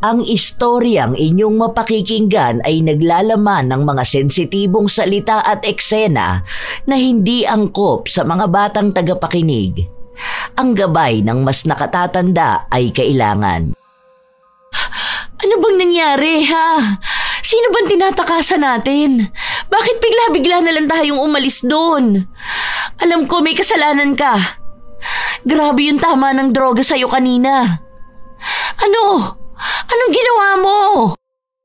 Ang istoryang inyong mapakikinggan ay naglalaman ng mga sensitibong salita at eksena na hindi angkop sa mga batang tagapakinig. Ang gabay ng mas nakatatanda ay kailangan. Ano bang nangyari, ha? Sino bang tinatakasan natin? Bakit bigla-bigla na lang tayong umalis doon? Alam ko may kasalanan ka. Grabe yung tama ng droga sa'yo kanina. Ano? Anong ginawa mo?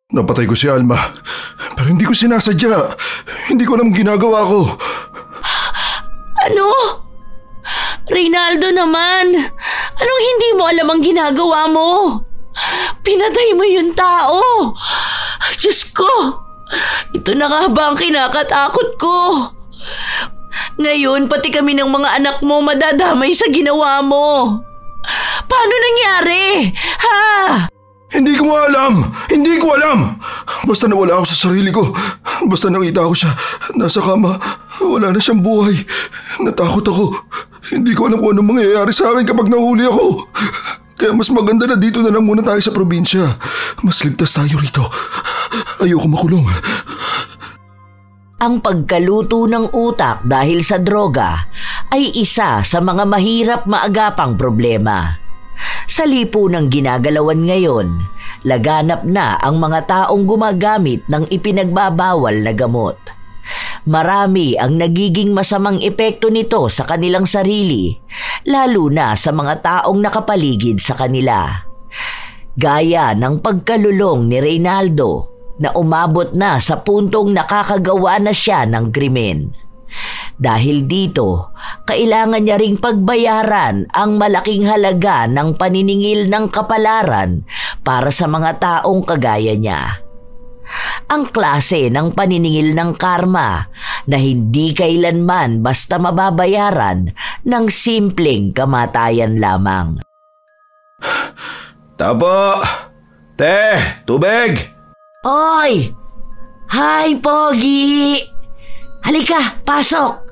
Napatay ko si Alma, pero hindi ko sinasadya. Hindi ko alam ginagawa ko. Ano? Reynaldo naman, anong hindi mo alam ang ginagawa mo? Pinatay mo yung tao. Diyos ko, ito na nga ba ang kinakatakot ko? Ngayon, pati kami ng mga anak mo madadamay sa ginawa mo. Paano nangyari? Ha? Hindi ko alam! Hindi ko alam! Basta nawala ako sa sarili ko. Basta nakita ko siya nasa kama. Wala na siyang buhay. Natakot ako. Hindi ko alam kung anong mangyayari sa akin kapag nahuli ako. Kaya mas maganda na dito na lang muna tayo sa probinsya. Mas ligtas tayo rito. Ayoko makulong. Ang pagkaluto ng utak dahil sa droga ay isa sa mga mahirap maagapang problema. Sa lipunang ginagalawan ngayon, laganap na ang mga taong gumagamit ng ipinagbabawal na gamot. Marami ang nagiging masamang epekto nito sa kanilang sarili, lalo na sa mga taong nakapaligid sa kanila. Gaya ng pagkalulong ni Reynaldo na umabot na sa puntong nakakagawa na siya ng krimen. Dahil dito, kailangan niya ring pagbayaran ang malaking halaga ng paniningil ng kapalaran para sa mga taong kagaya niya. Ang klase ng paniningil ng karma na hindi kailanman basta mababayaran ng simpleng kamatayan lamang. Tapo! Te! Tubig! Oy! Hi, Pogi! Halika, pasok!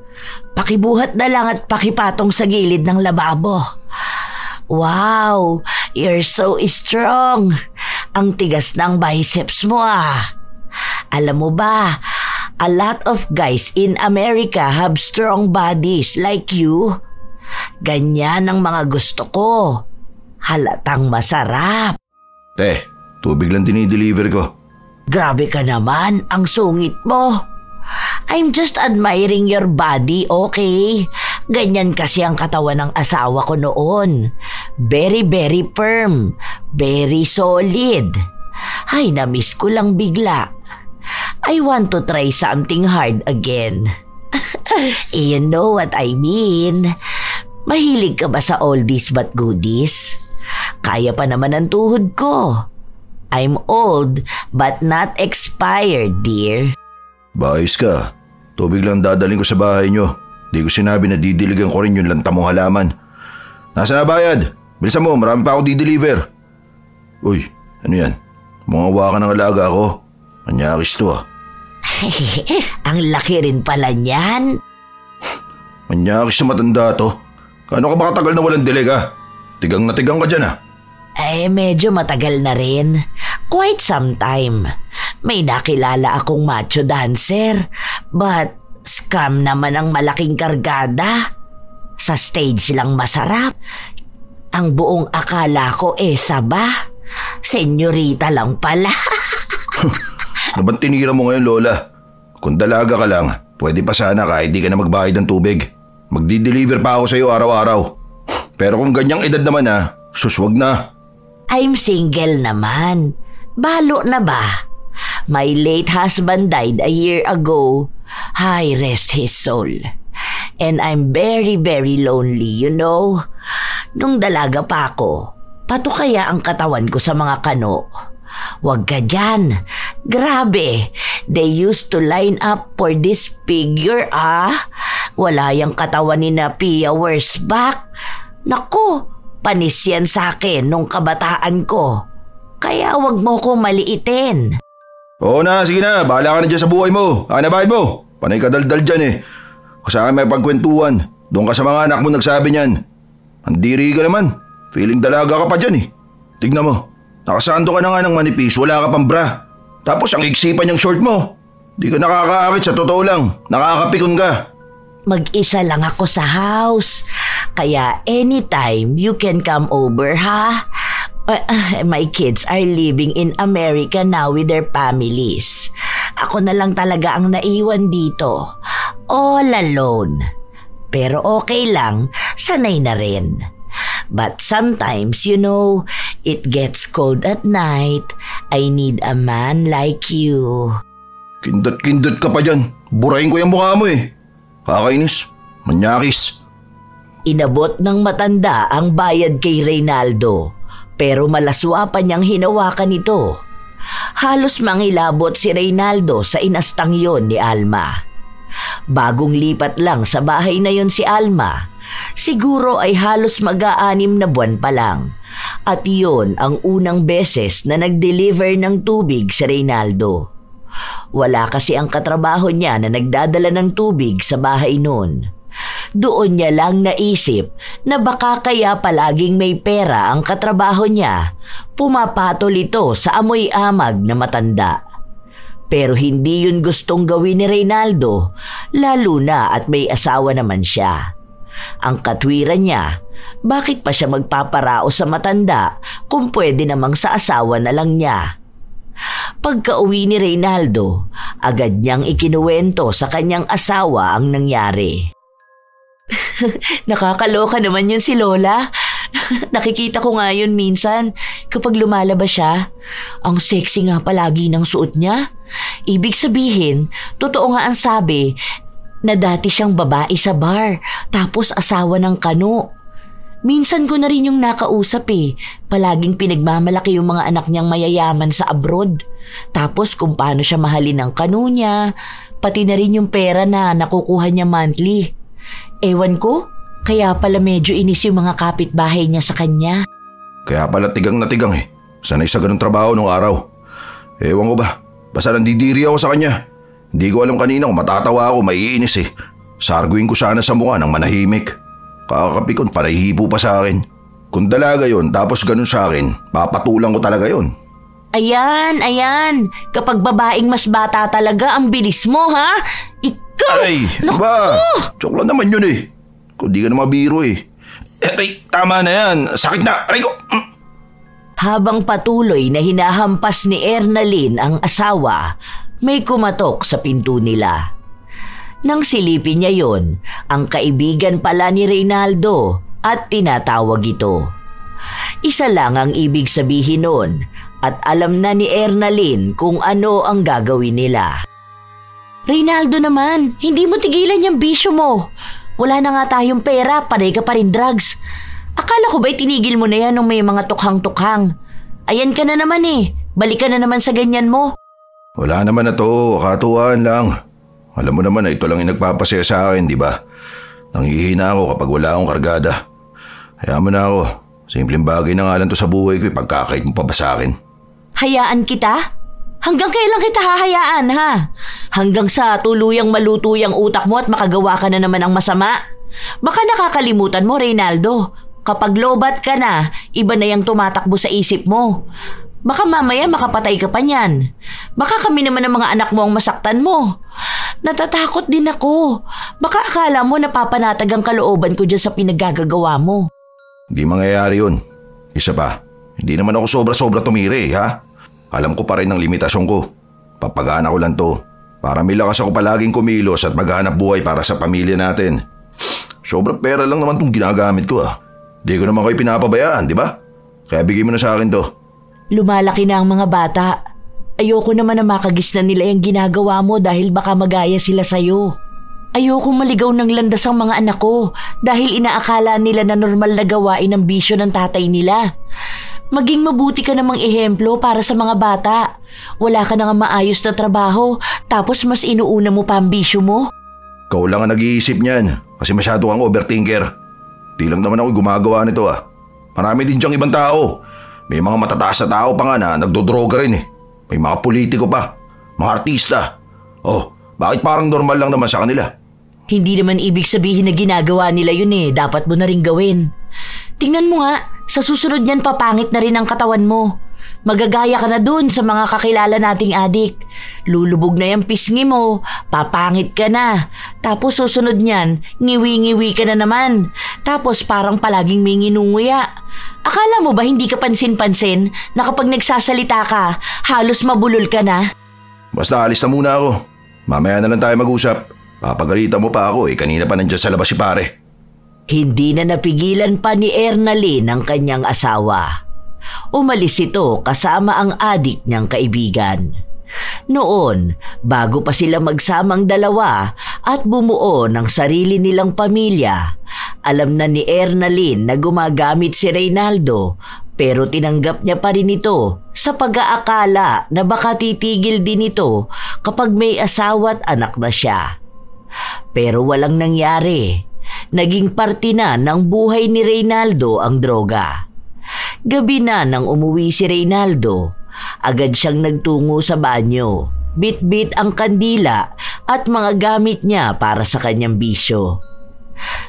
Pakibuhat na lang at pakipatong sa gilid ng lababo. Wow, you're so strong. Ang tigas ng biceps mo ah. Alam mo ba, a lot of guys in America have strong bodies like you. Ganyan ang mga gusto ko. Halatang masarap. Te, tubig lang dinideliver ko. Grabe ka naman, ang sungit mo. I'm just admiring your body, okay? Ganyan kasi ang katawan ng asawa ko noon. Very, very firm. Very solid. Ay, namiss ko lang bigla. I want to try something hard again. You know what I mean? Mahilig ka ba sa oldies but goodies? Kaya pa naman ang tuhod ko. I'm old but not expired, dear. Bayos ka. Tubig lang dadaling ko sa bahay nyo. Di ko sinabi na didiligan ko rin yung lanta mong halaman. Nasaan na bayad? Bilisan mo, marami pa ako dideliver. Uy, ano yan? Mga hawakan ng alaga ko. Manyakis to ah. Ang laki rin pala niyan. Manyakis na matanda to. Kano ka ba katagal na walang dilig Tigang na tigang ka dyan Medyo matagal na rin. Quite some time. May nakilala akong macho dancer, but scam naman ang malaking kargada. Sa stage lang masarap. Ang buong akala ko saba. Senyorita lang pala. Ano bang tinira mo ngayon, Lola? Kung dalaga ka lang, pwede pa sana kahit di ka na magbayad ng tubig. Magdi-deliver pa ako sa'yo araw-araw. Pero kung ganyang edad naman suswag na. I'm single naman. Balo na ba? My late husband died a year ago. Hi, rest his soul. And I'm very, very lonely, you know. Nung dalaga pa ako, pato kaya ang katawan ko sa mga kano. Wag ka dyan. Grabe, they used to line up for this figure Wala yung katawan ni na Pia Wurzbach. Naku, panis yan sa akin nung kabataan ko. Kaya wag mo ko maliitin. Oo na, sige na. Bahala ka na dyan sa buhay mo. Akin na bahay mo. Panay ka daldal dyan O sa akin may pagkwentuhan. Doon ka sa mga anak mo nagsabi niyan. Ang diri ka naman. Feeling dalaga ka pa dyan Tignan mo. Nakasando ka na nga ng manipis, wala ka pang bra. Tapos ang iksipan yung short mo. Di ka nakakaakit sa totoo lang. Nakakapikon ka. Mag-isa lang ako sa house. Kaya anytime you can come over, ha? My kids are living in America now with their families. Ako na lang talaga ang naiwan dito. All alone. Pero okay lang, sanay na rin. But sometimes, it gets cold at night. I need a man like you. Kindat ka pa dyan. Burahin ko yung mukha mo eh. Kakainis. Manyakis. Inabot ng matanda ang bayad kay Reynaldo, pero malaswa pa niyang hinawakan ito. Halos mangilabot si Reynaldo sa inastang yon ni Alma. Bagong lipat lang sa bahay na yon si Alma. Siguro ay halos mag-aanim na buwan pa lang. At yon ang unang beses na nag-deliver ng tubig si Reynaldo. Wala kasi ang katrabaho niya na nagdadala ng tubig sa bahay noon. Doon niya lang naisip na baka kaya palaging may pera ang katrabaho niya, pumapatol ito sa amoy amag na matanda. Pero hindi yun gustong gawin ni Reynaldo, lalo na at may asawa naman siya. Ang katwiran niya, bakit pa siya magpaparao sa matanda kung pwede namang sa asawa na lang niya? Pagka-uwi ni Reynaldo, agad niyang ikinuwento sa kanyang asawa ang nangyari. Nakakaloka naman yun si Lola. Nakikita ko nga yun minsan kapag lumalabas siya. Ang sexy nga palagi ng suot niya. Ibig sabihin, totoo nga ang sabi na dati siyang babae sa bar tapos asawa ng kano. Minsan ko na rin yung nakausap eh. Palaging pinagmamalaki yung mga anak niyang mayayaman sa abroad. Tapos kung paano siya mahalin ng kano niya, pati na rin yung pera na nakukuha niya monthly. Ewan ko, kaya pala medyo inis yung mga kapitbahay niya sa kanya. Kaya pala tigang na tigang eh. Sanay sa ganung trabaho nung araw. Ewan ko ba, basta nandidiri ako sa kanya. Hindi ko alam kanina kung matatawa ako, maiinis eh. Sarguin ko sana sa mukha ng manahimik. Kakapikon, parahihipo pa sa akin. Kung dalaga yon tapos ganun sa akin, papatulang ko talaga yon. Ayan. Kapag babaeng mas bata talaga, ang bilis mo, ha? Ikaw! Aray, diba? Joke lang naman yun eh. Kung di ka na mabiro eh. Aray, tama na yan. Sakit na. Aray ko. Habang patuloy na hinahampas ni Ernalyn ang asawa, may kumatok sa pinto nila. Nang silipin niya yon, ang kaibigan pala ni Reynaldo at tinatawag ito. Isa lang ang ibig sabihin nun at alam na ni Ernalyn kung ano ang gagawin nila. Reynaldo naman, hindi mo tigilan yung bisyo mo. Wala na nga tayong pera, panay ka pa rin drugs. Akala ko ba'y tinigil mo na yan nung may mga tukhang-tukhang? Ayan ka na naman eh, balik ka na naman sa ganyan mo. Wala naman na to, katuwaan lang. Alam mo naman na ito lang yung nagpapasaya sa akin, di ba? Nanghihina ako kapag wala akong kargada. Hayaan mo na ako. Simpleng bagay na nga lang to sa buhay ko, pagkakait mo pa ba sa akin? Hayaan kita? Hanggang kailan kita hahayaan, ha? Hanggang sa tuluyang maluto yung utak mo at makagawa ka na naman ng masama? Baka nakakalimutan mo, Reynaldo. Kapag lobat ka na, iba na yung tumatakbo sa isip mo. Baka mamaya makapatay ka pa niyan. Baka kami naman ng mga anak mo ang masaktan mo. Natatakot din ako. Baka akala mo napapanatag ang kalooban ko dyan sa pinaggagawa mo. Hindi mangyayari yun. Isa pa, hindi naman ako sobra-sobra tumire, ha? Alam ko pa rin ang limitasyon ko. Papagana ko lang to. Para may lakas ako palaging kumilos at maghanap buhay para sa pamilya natin. Sobrang pera lang naman itong ginagamit ko, ah. Di ko naman kayo pinapabayaan, di ba? Kaya bigay mo na sa akin to. Lumalaki na ang mga bata. Ayoko naman na makagisnan nila yung ginagawa mo dahil baka magaya sila sa'yo. Ayoko maligaw ng landas ang mga anak ko dahil inaakala nila na normal na gawain ang bisyo ng tatay nila. Maging mabuti ka namang ehemplo para sa mga bata. Wala ka na nga maayos na trabaho tapos mas inuuna mo pa ang bisyo mo. Ikaw lang ang nag-iisip niyan kasi masyado kang overthinker. Di lang naman ako gumagawa nito, ah. Marami din diyang ibang tao. May mga matataas na tao pa nga na nagdodroga rin eh. May mga politiko pa, mga artista. Oh, bakit parang normal lang naman sa kanila? Hindi naman ibig sabihin na ginagawa nila yun eh. Dapat mo na rin gawin. Tingnan mo nga, sa susunod niyan papangit na rin ang katawan mo. Magagaya ka na dun sa mga kakilala nating adik. Lulubog na yung pisngi mo, papangit ka na. Tapos susunod niyan, ngiwi-ngiwi ka na naman. Tapos parang palaging may nginunguya. Akala mo ba hindi ka pansin-pansin na kapag nagsasalita ka, halos mabulol ka na? Basta alis na muna ako. Mamaya na lang tayo mag-usap. Papagalitan mo pa ako kanina pa nandiyan sa labas si pare. Hindi na napigilan pa ni Ernalyn ang kanyang asawa. Umalis ito kasama ang adik niyang kaibigan. Noon, bago pa sila magsamang dalawa at bumuo ng sarili nilang pamilya, alam na ni Ernalyn na gumagamit si Reynaldo pero tinanggap niya pa rin ito sa pag-aakala na baka titigil din ito kapag may asawa at anak na siya. Pero walang nangyari. Naging parte na ng buhay ni Reynaldo ang droga. Gabi na nang umuwi si Reynaldo, agad siyang nagtungo sa banyo, bit-bit ang kandila at mga gamit niya para sa kanyang bisyo.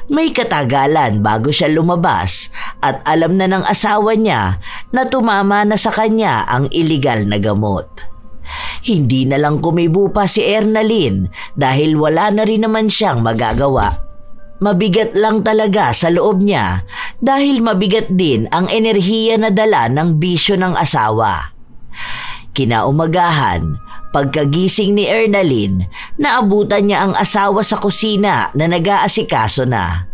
May katagalan bago siya lumabas at alam na ng asawa niya na tumama na sa kanya ang iligal na gamot. Hindi na lang kumibo pa si Ernalyn dahil wala na rin naman siyang magagawa. Mabigat lang talaga sa loob niya dahil mabigat din ang enerhiya na dala ng bisyo ng asawa. Kinaumagahan, pagkagising ni Ernalyn, naabutan niya ang asawa sa kusina na nag-aasikaso na.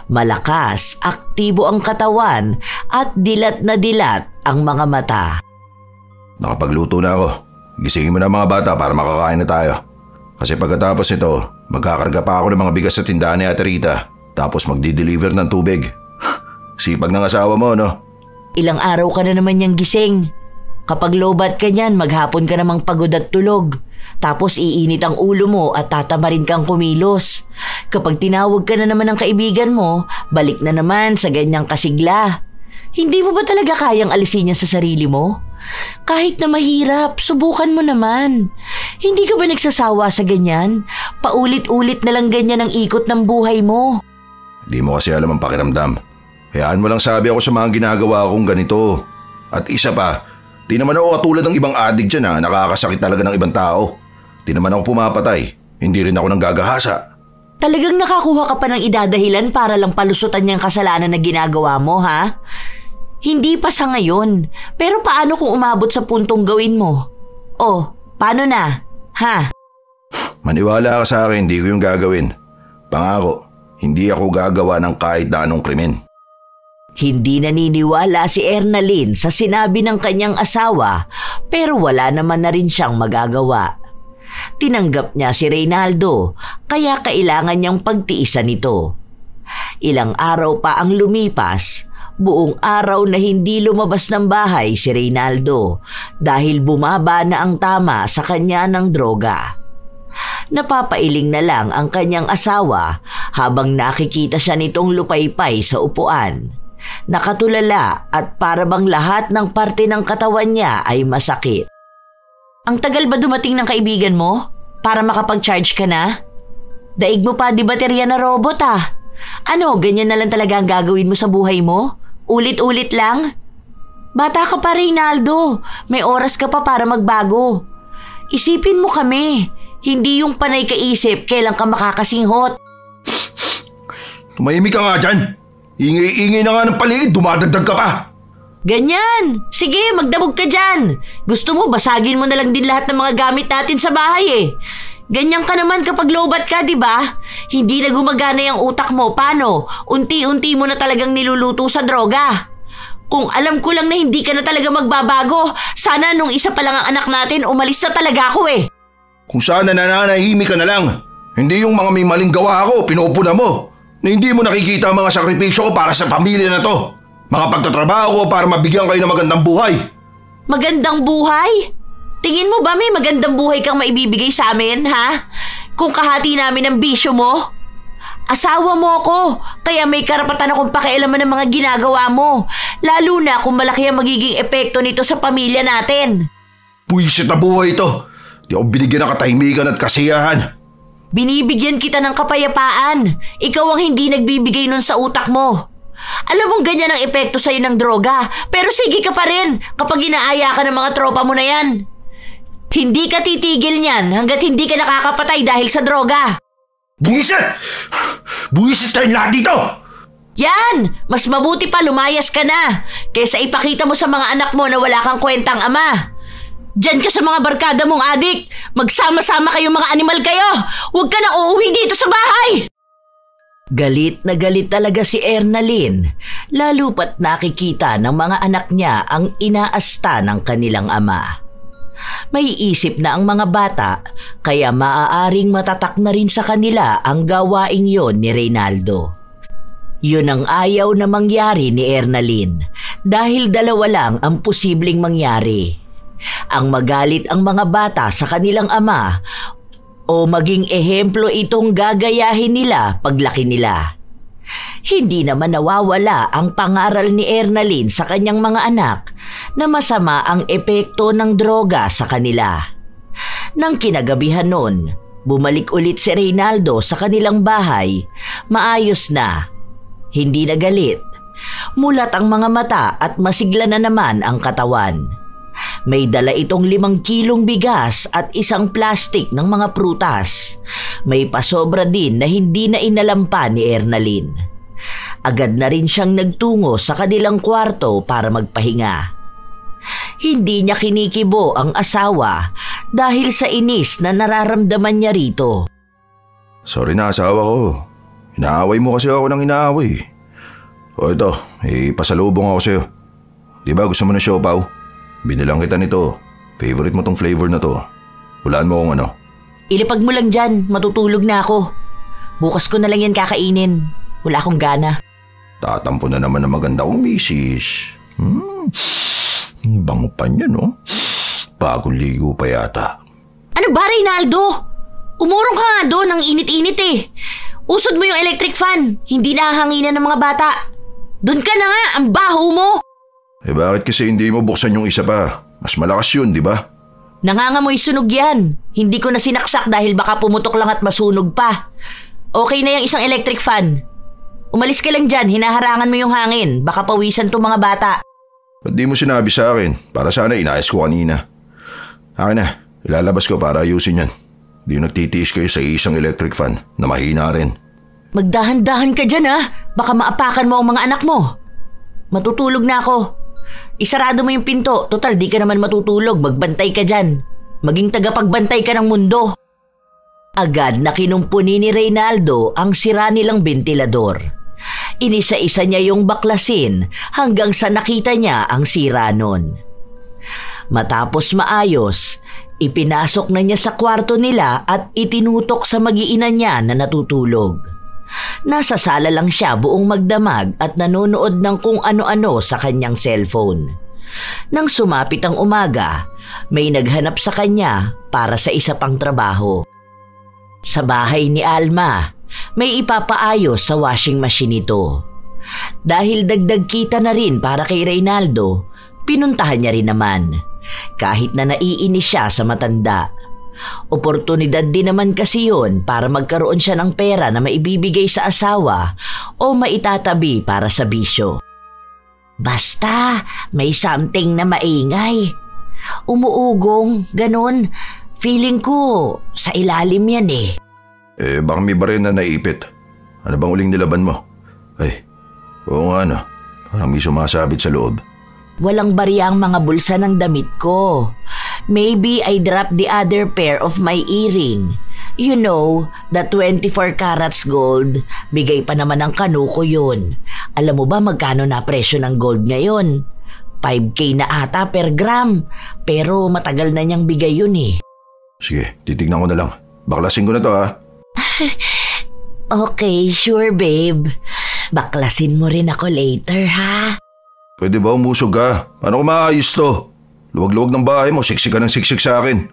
Malakas, aktibo ang katawan at dilat na dilat ang mga mata. Nakapagluto na ako. Gisingin mo na mga bata para makakain na tayo. Kasi pagkatapos ito, magkakarga pa ako ng mga bigas sa tindahan ni Ate Rita. Tapos magdi-deliver ng tubig. Sipag ng asawa mo, no? Ilang araw ka na naman niyang gising. Kapag lobat ka niyan, maghapon ka namang pagod at tulog. Tapos iinit ang ulo mo at tatamarin kang kumilos. Kapag tinawag ka na naman ng kaibigan mo, balik na naman sa ganyang kasigla. Hindi mo ba talaga kayang alisin yan sa sarili mo? Kahit na mahirap, subukan mo naman. Hindi ka ba nagsasawa sa ganyan? Paulit-ulit na lang ganyan ang ikot ng buhay mo. Di mo kasi alam ang pakiramdam. Hayaan mo lang sabi ako sa mga ginagawa kong ganito. At isa pa, di naman ako katulad ng ibang adik dyan na nakakasakit talaga ng ibang tao. Di naman ako pumapatay. Hindi rin ako nanggagahasa. Talagang nakakuha ka pa ng idadahilan para lang palusutan niyang kasalanan na ginagawa mo, ha? Hindi pa sa ngayon. Pero paano kung umabot sa puntong gawin mo? Oh, paano na? Ha? Maniwala ka sa akin, hindi ko yung gagawin. Pangako, hindi ako gagawa ng kahit na anong krimen. Hindi naniniwala si Ernalyn sa sinabi ng kanyang asawa pero wala naman na rin siyang magagawa. Tinanggap niya si Reynaldo kaya kailangan niyang pagtiisan ito. Ilang araw pa ang lumipas, buong araw na hindi lumabas ng bahay si Reynaldo dahil bumaba na ang tama sa kanya ng droga. Napapailing na lang ang kanyang asawa habang nakikita siya nitong lupaypay sa upuan. Nakatulala at para bang lahat ng parte ng katawan niya ay masakit. Ang tagal ba dumating ng kaibigan mo? Para makapag-charge ka na? Daig mo pa di baterya na robot ah. Ano, ganyan na lang talaga ang gagawin mo sa buhay mo? Ulit-ulit lang? Bata ka pa, Reynaldo. May oras ka pa para magbago. Isipin mo kami. Hindi yung panay kaisip kailan ka makakasinghot. Tumahimik ka nga dyan. Ingay-ingay na nga ng paligid, dumadagdag ka pa. Ganyan! Sige, magdabog ka dyan. Gusto mo, basagin mo na lang din lahat ng mga gamit natin sa bahay eh. Ganyan ka naman kapag lobat ka, di ba? Hindi na gumagana yung utak mo. Paano? Unti-unti mo na talagang niluluto sa droga. Kung alam ko lang na hindi ka na talaga magbabago, sana nung isa pa lang ang anak natin, umalis na talaga ako eh. Kung sana nananahimik ka na lang. Hindi yung mga may maling gawa ako, pinupuna mo. Na hindi mo nakikita ang mga sakripisyo ko para sa pamilya na to. Mga pagtatrabaho ko para mabigyan kayo ng magandang buhay. Magandang buhay? Tingin mo ba may magandang buhay kang maibibigay sa amin, ha? Kung kahati namin ang bisyo mo? Asawa mo ako, kaya may karapatan akong pakialaman ng mga ginagawa mo. Lalo na kung malaki ang magiging epekto nito sa pamilya natin. Buwisit na buhay ito. Di ako binigyan ng katahimikan at kasiyahan. Binibigyan kita ng kapayapaan. Ikaw ang hindi nagbibigay nun sa utak mo. Alam mong ganyan ang epekto sa'yo ng droga, pero sige ka pa rin kapag inaaya ka ng mga tropa mo na yan. Hindi ka titigil niyan hanggat hindi ka nakakapatay dahil sa droga. Buwisit! Buwisit tayong lahat dito! Yan! Mas mabuti pa lumayas ka na kaysa ipakita mo sa mga anak mo na wala kang kwentang ama. Diyan ka sa mga barkada mong adik. Magsama-sama kayong mga animal kayo. Huwag ka na uuwi dito sa bahay. Galit na galit talaga si Ernalyn, lalo pat nakikita ng mga anak niya ang inaasta ng kanilang ama. May isip na ang mga bata, kaya maaaring matatak na rin sa kanila ang gawaing yon ni Reynaldo. Yun ang ayaw na mangyari ni Ernalyn dahil dalawa lang ang posibleng mangyari. Ang magalit ang mga bata sa kanilang ama o maging ehemplo itong gagayahin nila paglaki nila. Hindi naman nawawala ang pangaral ni Ernalyn sa kanyang mga anak na masama ang epekto ng droga sa kanila. Nang kinagabihan nun, bumalik ulit si Reynaldo sa kanilang bahay. Maayos na, hindi na galit. Mulat ang mga mata at masigla na naman ang katawan. May dala itong 5 kilong bigas at isang plastik ng mga prutas. May pasobra din na hindi na inalampa ni Ernalyn. Agad na rin siyang nagtungo sa kanilang kwarto para magpahinga. Hindi niya kinikibo ang asawa dahil sa inis na nararamdaman niya rito. Sorry na asawa ko. Inaaway mo kasi ako ng inaaway. O ito, pasalubong ako sa'yo. Di ba gusto mo na siopaw? Binilang kita nito. Favorite mo tong flavor na to. Hulaan mo kung ano. Ilipag mo lang dyan, matutulog na ako. Bukas ko na lang yan kakainin. Wala akong gana. Tatampo na naman ang maganda kong misis. Bango pa niya, no? Bagong ligo pa yata. Ano ba, Reynaldo? Umurong ka nga doon, ang init-init eh. Usod mo yung electric fan, hindi nahahanginan ng mga bata. Doon ka na nga, ang baho mo. Bakit kasi hindi mo buksan yung isa pa? Mas malakas yun, di ba? Nangangamoy sunog yan. Hindi ko na sinaksak dahil baka pumutok lang at masunog pa. Okay na yung isang electric fan. Umalis ka lang dyan, hinaharangan mo yung hangin. Baka pawisan to mga bata. Ba't di mo sinabi sa akin? Para sana inayos ko kanina. Akin na, ilalabas ko para ayusin yan. Di nagtitiis kayo sa isang electric fan na mahina rin. Magdahan-dahan ka dyan ha. Baka maapakan mo ang mga anak mo. Matutulog na ako. Isarado mo yung pinto. Total, di ka naman matutulog. Magbantay ka dyan. Maging tagapagbantay ka ng mundo. Agad na kinumpuni ni Reynaldo ang sira nilang bentilador. Inisa-isa niya yung baklasin hanggang sa nakita niya ang sira nun. Matapos maayos, ipinasok na niya sa kwarto nila at itinutok sa mag-iina niya na natutulog. Nasa sala lang siya buong magdamag at nanonood ng kung ano-ano sa kanyang cellphone. Nang sumapit ang umaga, may naghanap sa kanya para sa isa pang trabaho. Sa bahay ni Alma, may ipapaayos sa washing machine ito. Dahil dagdag kita na rin para kay Reynaldo, pinuntahan niya rin naman. Kahit na naiinis siya sa matanda. Oportunidad din naman kasi yun para magkaroon siya ng pera na maibibigay sa asawa o maitatabi para sa bisyo. Basta may something na maingay. Umuugong, ganun. Feeling ko sa ilalim yan eh. Baka may baril na naipit. Ano bang uling nilaban mo? Ay, oo nga no. Parang may sumasabit sa loob. Walang barya ang mga bulsa ng damit ko. Maybe I dropped the other pair of my earring. You know, the 24 carats gold. Bigay pa naman ng kanuko yun. Alam mo ba magkano na presyo ng gold ngayon? 5K na ata per gram. Pero matagal na niyang bigay yun eh. Sige, titignan ko na lang. Baklasin ko na to ha. Okay, sure babe. Baklasin mo rin ako later ha. Pwede ba umusog ka? Paano ko maayos to? Luwag-luwag ng bahay mo, siksik ka ng siksik sa akin.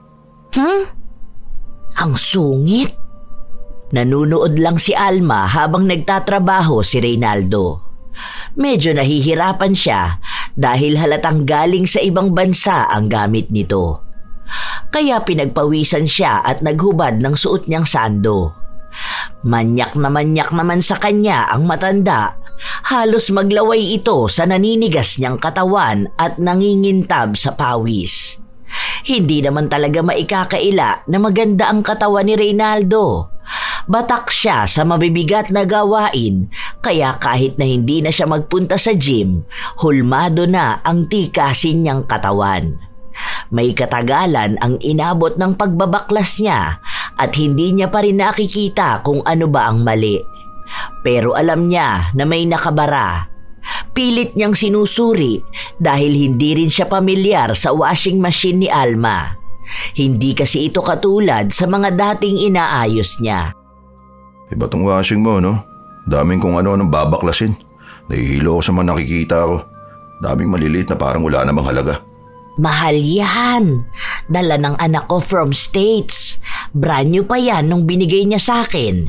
Ang sungit. Nanunood lang si Alma habang nagtatrabaho si Reynaldo. Medyo nahihirapan siya dahil halatang galing sa ibang bansa ang gamit nito. Kaya pinagpawisan siya at naghubad ng suot niyang sando. Manyak naman sa kanya ang matanda Halos maglaway ito sa naninigas niyang katawan at nangingintab sa pawis. Hindi naman talaga maikakaila na maganda ang katawan ni Reynaldo. Batak siya sa mabibigat na gawain, kaya kahit na hindi na siya magpunta sa gym, hulmado na ang tikasin niyang katawan. May katagalan ang inabot ng pagbabaklas niya at hindi niya pa rin nakikita kung ano ba ang mali. Pero alam niya na may nakabara. Pilit niyang sinusuri dahil hindi rin siya pamilyar sa washing machine ni Alma. Hindi kasi ito katulad sa mga dating inaayos niya. Iba tong washing mo, no? Daming kung ano-anong babaklasin. Nahihilo ako sa mga nakikita ko. Daming maliliit na parang wala namang halaga. Mahal yan. Dala ng anak ko from States. Brand new pa yan nung binigay niya sa akin.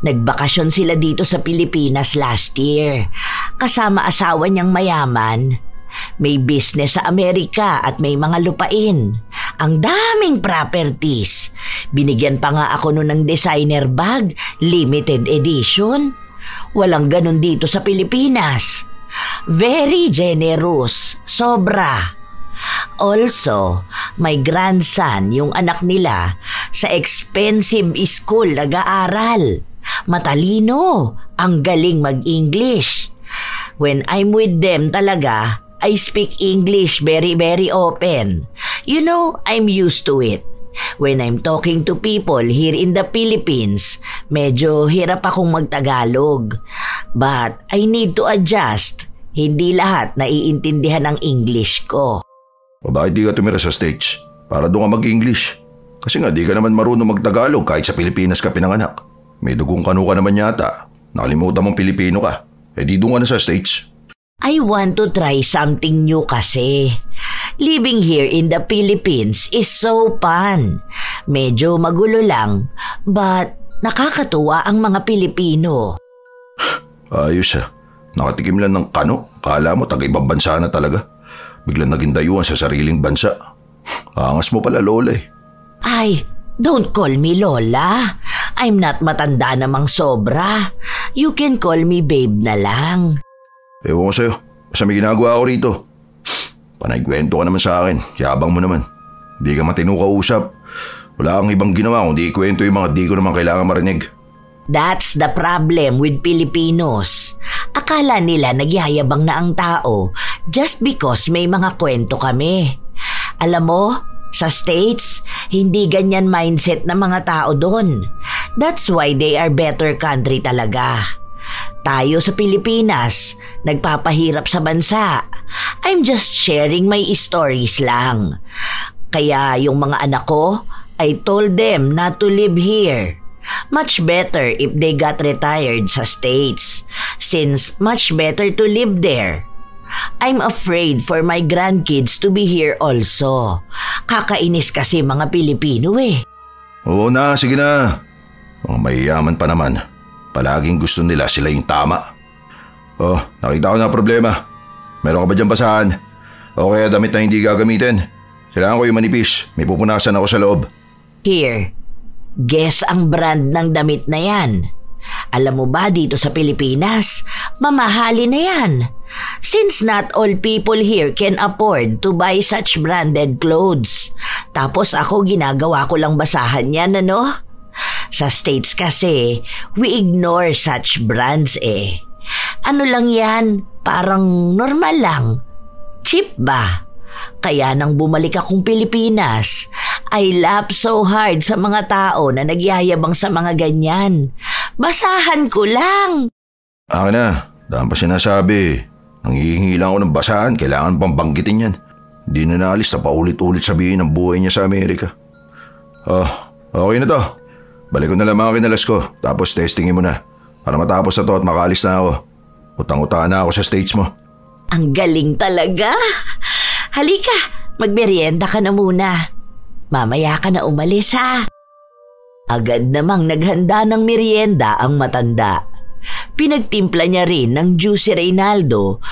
Nagbakasyon sila dito sa Pilipinas last year. Kasama asawa niyang mayaman. May business sa Amerika at may mga lupain. Ang daming properties. Binigyan pa nga ako nun ng designer bag, limited edition. Walang ganun dito sa Pilipinas. Very generous, sobra. Also, may grandson yung anak nila sa expensive school nag-aaral. Matalino, ang galing mag-English. When I'm with them talaga, I speak English very open. You know, I'm used to it. When I'm talking to people here in the Philippines, medyo hirap akong mag-Tagalog. But I need to adjust. Hindi lahat naiintindihan ang English ko. O bakit di ka tumira sa States? Para doon ka mag-English. Kasi nga di ka naman marunong mag-Tagalog kahit sa Pilipinas ka pinanganak. May dugong kanu ka naman yata. Nakalimutan mong Pilipino ka. Eh di doon ka na sa States. I want to try something new kasi. Living here in the Philippines is so fun. Medyo magulo lang, but nakakatuwa ang mga Pilipino. Ayos ah. Nakatikim lang ng kano. Kala mo taga-ibang bansa na talaga. Biglang naging dayuhan sa sariling bansa. Angas mo pala, Lola eh. Ay, don't call me Lola. I'm not matanda namang sobra. You can call me babe na lang. Ewan ko sa'yo. Basta may ginagawa ako rito. Panay-kwento ka naman sa akin. Yabang mo naman. Di ka matino kausap. Wala kang ibang ginawa kundi ikwento yung mga di ko naman kailangan marinig. That's the problem with Filipinos. Akala nila nagyayabang na ang tao just because may mga kwento kami. Alam mo, sa States, hindi ganyan mindset ng mga tao doon. That's why they are better country talaga. Tayo sa Pilipinas, nagpapahirap sa bansa. I'm just sharing my stories lang. Kaya yung mga anak ko, I told them not to live here. Much better if they got retired sa States, since much better to live there. I'm afraid for my grandkids to be here also. Kakainis kasi mga Pilipino eh. Oo na, sige na. Mga mayayaman pa naman. Palaging gusto nila sila yung tama. Oh, nakita ko na problema. Meron ka ba dyan basahan? O kaya damit na hindi gagamitin? Kailangan ko yung manipis. May pupunasan ako sa loob. Here. Guess ang brand ng damit na yan. Alam mo ba dito sa Pilipinas, mamahalin na yan. Since not all people here can afford to buy such branded clothes. Tapos ako ginagawa ko lang basahan yan, ano? Sa States kasi, we ignore such brands eh. Ano lang yan, parang normal lang. Cheap ba? Kaya nang bumalik akong Pilipinas, I laugh so hard sa mga tao na nagyayabang sa mga ganyan. Basahan ko lang. Akin na, daan pa sinasabi. Nanghihingi lang ako ng basahan, kailangan pang banggitin yan. Di na naalis na paulit-ulit sabihin ang buhay niya sa Amerika. Oh, okay na to. Balik ko na lang mga kinalas ko, tapos testingin mo na. Para matapos na to at makaalis na ako. Utang-utangan na ako sa States mo. Ang galing talaga. Halika, magmerienda ka na muna. Mamaya ka na umalis ha. Agad namang naghanda ng merienda ang matanda. Pinagtimpla niya rin ng juice si Reynaldo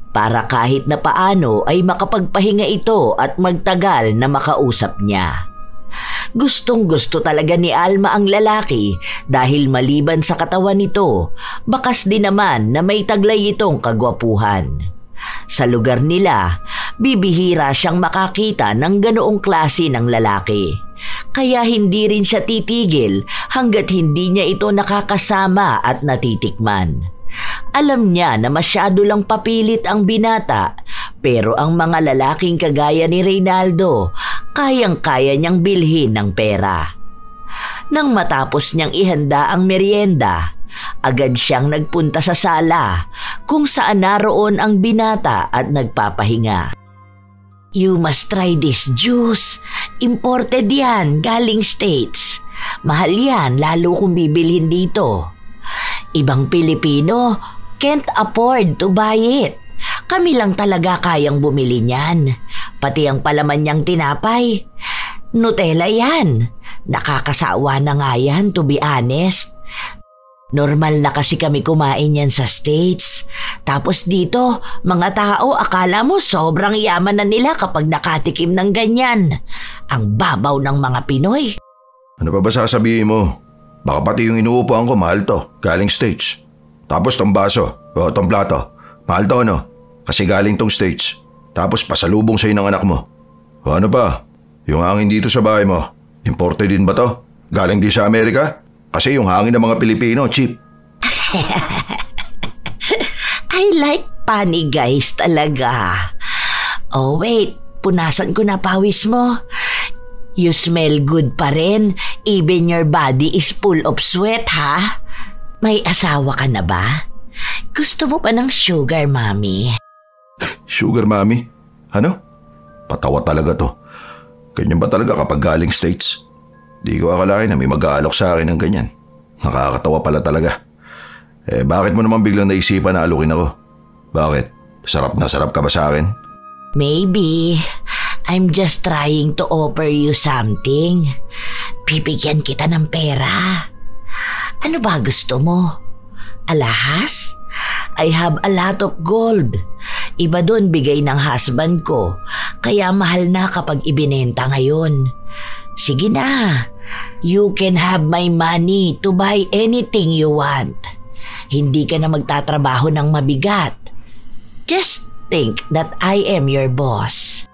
para kahit na paano ay makapagpahinga ito at magtagal na makausap niya. Gustong-gusto talaga ni Alma ang lalaki dahil maliban sa katawan nito, bakas din naman na may taglay itong kagwapuhan. Sa lugar nila, bibihira siyang makakita ng ganoong klase ng lalaki. Kaya hindi rin siya titigil hanggat hindi niya ito nakakasama at natitikman. Alam niya na masyado lang papilit ang binata, pero ang mga lalaking kagaya ni Reynaldo, kayang-kaya niyang bilhin ng pera. Nang matapos niyang ihanda ang merienda, agad siyang nagpunta sa sala kung saan naroon ang binata at nagpapahinga. "You must try this juice. Imported yan, galing States. Mahal yan lalo kung bibilhin dito. Ibang Pilipino can't afford to buy it. Kami lang talaga kayang bumili niyan. Pati ang palaman niyang tinapay. Nutella yan. Nakakasawa na nga yan, to be honest. Normal na kasi kami kumain yan sa States. Tapos dito, mga tao akala mo sobrang yaman na nila kapag nakatikim ng ganyan. Ang babaw ng mga Pinoy." Ano pa ba sasabihin mo? Baka pati yung inuupuan ko mahal to, galing States. Tapos tong baso, o tong plato, mahal to ano? Kasi galing tong States. Tapos pasalubong sa'yo ng anak mo. O ano pa? Yung hangin dito sa bahay mo, imported din ba to? Galing din sa Amerika? Kasi yung hangin ng mga Pilipino, cheap. I like funny guys talaga. Oh wait, punasan ko na pawis mo. You smell good pa rin, even your body is full of sweat, ha? May asawa ka na ba? Gusto mo pa ng sugar, mami? Sugar mommy? Ano? Patawa talaga to. Ganyan ba talaga kapag galing States? Di ko akalain na may mag-aalok sa akin ng ganyan. Nakakatawa pala talaga. Bakit mo naman biglang naisipan na alukin ako? Bakit? Sarap na sarap ka ba sa akin? Maybe. I'm just trying to offer you something. Bibigyan kita ng pera. Ano ba gusto mo? Alahas? I have a lot of gold. Iba doon bigay ng husband ko. Kaya mahal na kapag ibinenta ngayon. Sige na. You can have my money to buy anything you want. Hindi ka na magtatrabaho ng mabigat. Just think that I am your boss.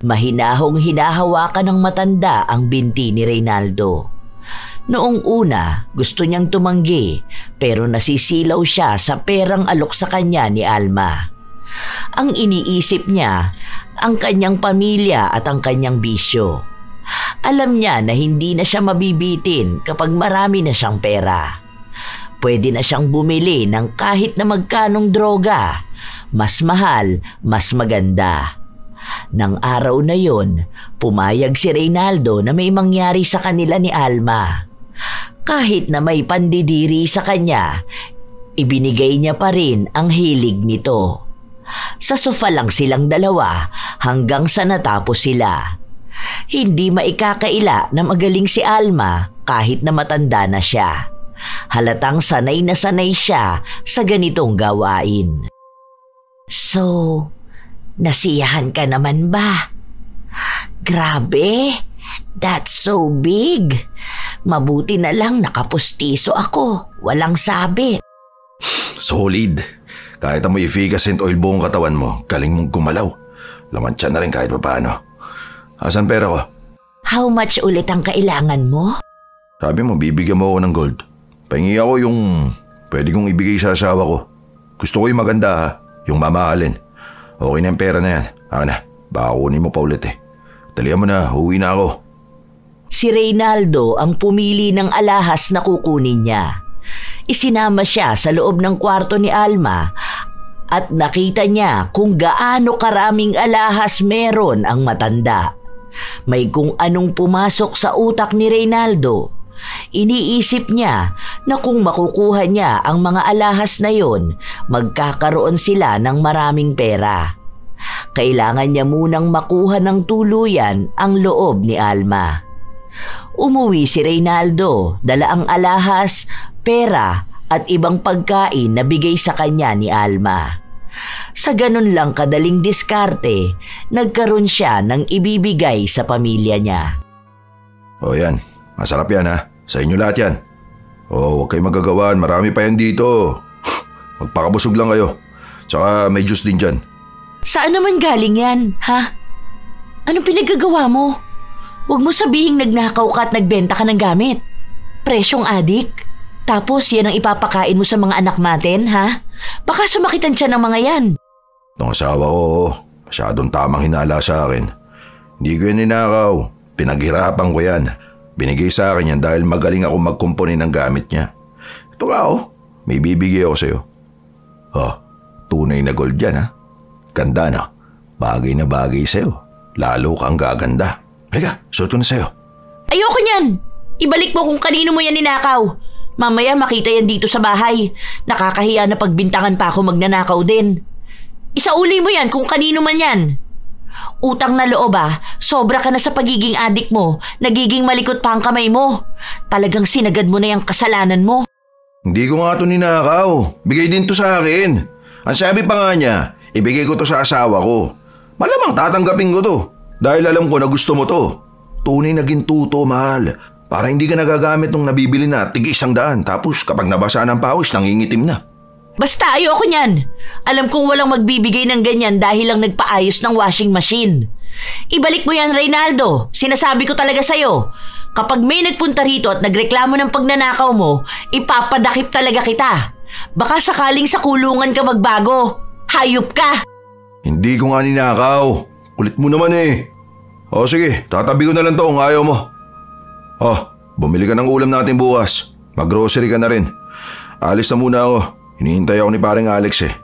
Mahinahong hinahawakan ng matanda ang binti ni Reynaldo. Noong una, gusto niyang tumanggi pero nasisilaw siya sa perang alok sa kanya ni Alma. Ang iniisip niya, ang kanyang pamilya at ang kanyang bisyo. Alam niya na hindi na siya mabibitin kapag marami na siyang pera. Pwede na siyang bumili ng kahit na magkanong droga. Mas mahal, mas maganda. Nang araw na yon, pumayag si Reynaldo na may mangyari sa kanila ni Alma. Kahit na may pandidiri sa kanya, ibinigay niya pa rin ang hilig nito. Sa sofa lang silang dalawa hanggang sa natapos sila. Hindi maikakaila na magaling si Alma kahit na matanda na siya. Halatang sanay na sanay siya sa ganitong gawain. So, nasiyahan ka naman ba? Grabe, that's so big. Mabuti na lang nakapustiso ako, walang sabit. Solid. Kahit amoy efficacent oil buong katawan mo, galing mong gumalaw. Laman tiyan na rin kahit paano. Asan pera ko? How much ulit ang kailangan mo? Sabi mo, bibigyan mo ako ng gold. Pahingi ako yung pwede kong ibigay sa asawa ko. Gusto ko yung maganda ha, yung mamahalin. Okay na yung pera na yan. Ako na, baka kunin mo pa ulit eh. Talihan mo na, uwi na ako. Si Reynaldo ang pumili ng alahas na kukunin niya. Isinama siya sa loob ng kwarto ni Alma at nakita niya kung gaano karaming alahas meron ang matanda. May kung anong pumasok sa utak ni Reynaldo. Iniisip niya na kung makukuha niya ang mga alahas na yon, magkakaroon sila ng maraming pera. Kailangan niya munang makuha ng tuluyan ang loob ni Alma. Umuwi si Reynaldo, dala ang alahas, pera at ibang pagkain na bigay sa kanya ni Alma. Sa ganun lang kadaling diskarte, nagkaroon siya ng ibibigay sa pamilya niya. O yan, masarap yan ha. Sa inyo lahat yan. O huwag kayong magagawaan, marami pa yan dito. Magpakabusog lang kayo. Tsaka may juice din dyan. Saan naman galing yan, ha? Anong pinagagawa mo? Huwag mo sabihing nagnakaw ka at nagbenta ka ng gamit. Presyong adik. Tapos yan ang ipapakain mo sa mga anak natin, ha? Baka sumakitan siya ng mga yan. Itong asawa ko, masyadong tamang hinala sa akin. Hindi ko yan ninakaw. Pinaghirapan ko yan. Binigay sa akin yan dahil magaling ako magkumpuni ng gamit niya. Ito nga may bibigay ako sa'yo. Tunay na gold yan ha. Ganda na. Bagay na bagay sa'yo. Lalo kang gaganda. Halika, suot ko na sa'yo. Ayoko niyan. Ibalik mo kung kanino mo yan ninakaw. Mamaya makita yan dito sa bahay. Nakakahiya na pagbintangan pa ako magnanakaw din. Isauli mo yan kung kanino man yan. Utang na loob sobra ka na sa pagiging adik mo. Nagiging malikot pa ang kamay mo. Talagang sinagad mo na yung kasalanan mo. Hindi ko nga ito ninakaw. Bigay din to sa akin. Ang sabi pa nga niya, ibigay ko to sa asawa ko. Malamang tatanggapin ko to. Dahil alam ko na gusto mo to. Tunay na gintuto, mahal. Para hindi ka nagagamit nung nabibili na tig-100. Tapos kapag nabasa ng pawis, nangingitim na. Basta ayoko niyan. Alam kong walang magbibigay ng ganyan dahil lang nagpaayos ng washing machine. Ibalik mo yan, Reynaldo. Sinasabi ko talaga sa'yo. Kapag may nagpunta rito at nagreklamo ng pagnanakaw mo, ipapadakip talaga kita. Baka sakaling sa kulungan ka magbago. Hayop ka! Hindi ko nga ninakaw. Kulit mo naman eh. O sige, tatabi ko na lang to kung ayaw mo. Bumili ka ng ulam natin bukas. Mag-grocery ka na rin. Alis na muna ako. Hinihintay ako ni paring Alex eh.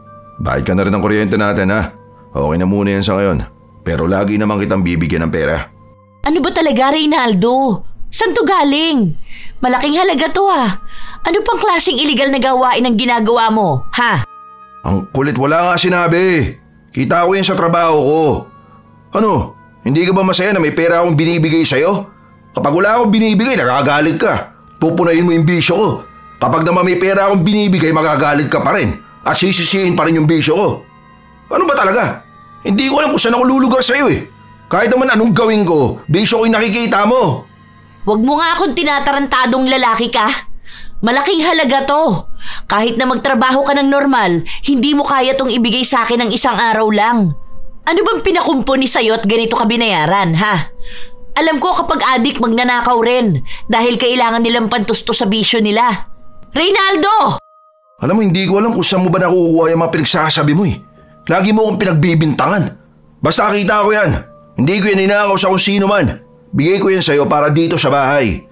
Bayad ka na rin ng kuryente natin ha. Okay na muna yan sa ngayon. Pero lagi naman kitang bibigyan ng pera. Ano ba talaga, Reynaldo? Saan to galing? Malaking halaga to Ano pang klaseng iligal na gawain ang ginagawa mo, ha? Ang kulit, wala nga sinabi. Kita ko yan sa trabaho ko. Ano? Hindi ka ba masaya na may pera akong binibigay sa'yo? Kapag wala akong binibigay, nakagalit ka. Pupunayin mo yung bisyo ko. Kapag naman may pera akong binibigay, magagalit ka pa rin. At sisisihin pa rin yung bisyo ko. Ano ba talaga? Hindi ko alam kung saan ako lulugar sa'yo eh. Kahit naman anong gawin ko, bisyo ko yung nakikita mo. Huwag mo nga akong tinatarantadong lalaki ka. Malaking halaga to. Kahit na magtrabaho ka ng normal, hindi mo kaya tong ibigay sa akin ng isang araw lang. Ano bang pinakumpuni sa'yo at ganito ka binayaran, ha? Alam ko kapag adik magnanakaw rin dahil kailangan nilang pantusto sa bisyo nila. Reynaldo! Alam mo, hindi ko alam kung saan mo ba nakukuha yung mga pinagsasabi mo eh. Lagi mo akong pinagbibintangan. Basta kita ko yan. Hindi ko yan ninakaw sa kung sino man. Bigay ko yan sa'yo para dito sa bahay.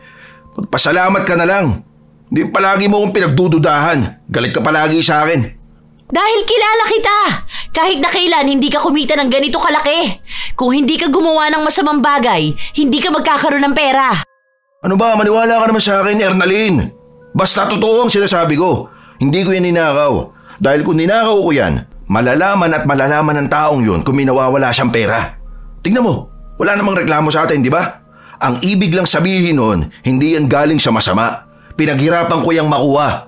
Magpasalamat ka na lang. Hindi palagi mo akong pinagdududahan. Galit ka palagi sa akin. Dahil kilala kita. Kahit na kailan hindi ka kumita ng ganito kalaki. Kung hindi ka gumawa ng masamang bagay, hindi ka magkakaroon ng pera. Ano ba? Maniwala ka naman sa akin, Ernalyn. Basta totoo ang sinasabi ko. Hindi ko yan ninakaw. Dahil kung ninakaw ko yan, malalaman at malalaman ng taong yun kung minawawala siyang pera. Tignan mo, wala namang reklamo sa atin, di ba? Ang ibig lang sabihin nun, hindi yan galing sa masama. Pinaghirapan ko yang makuha.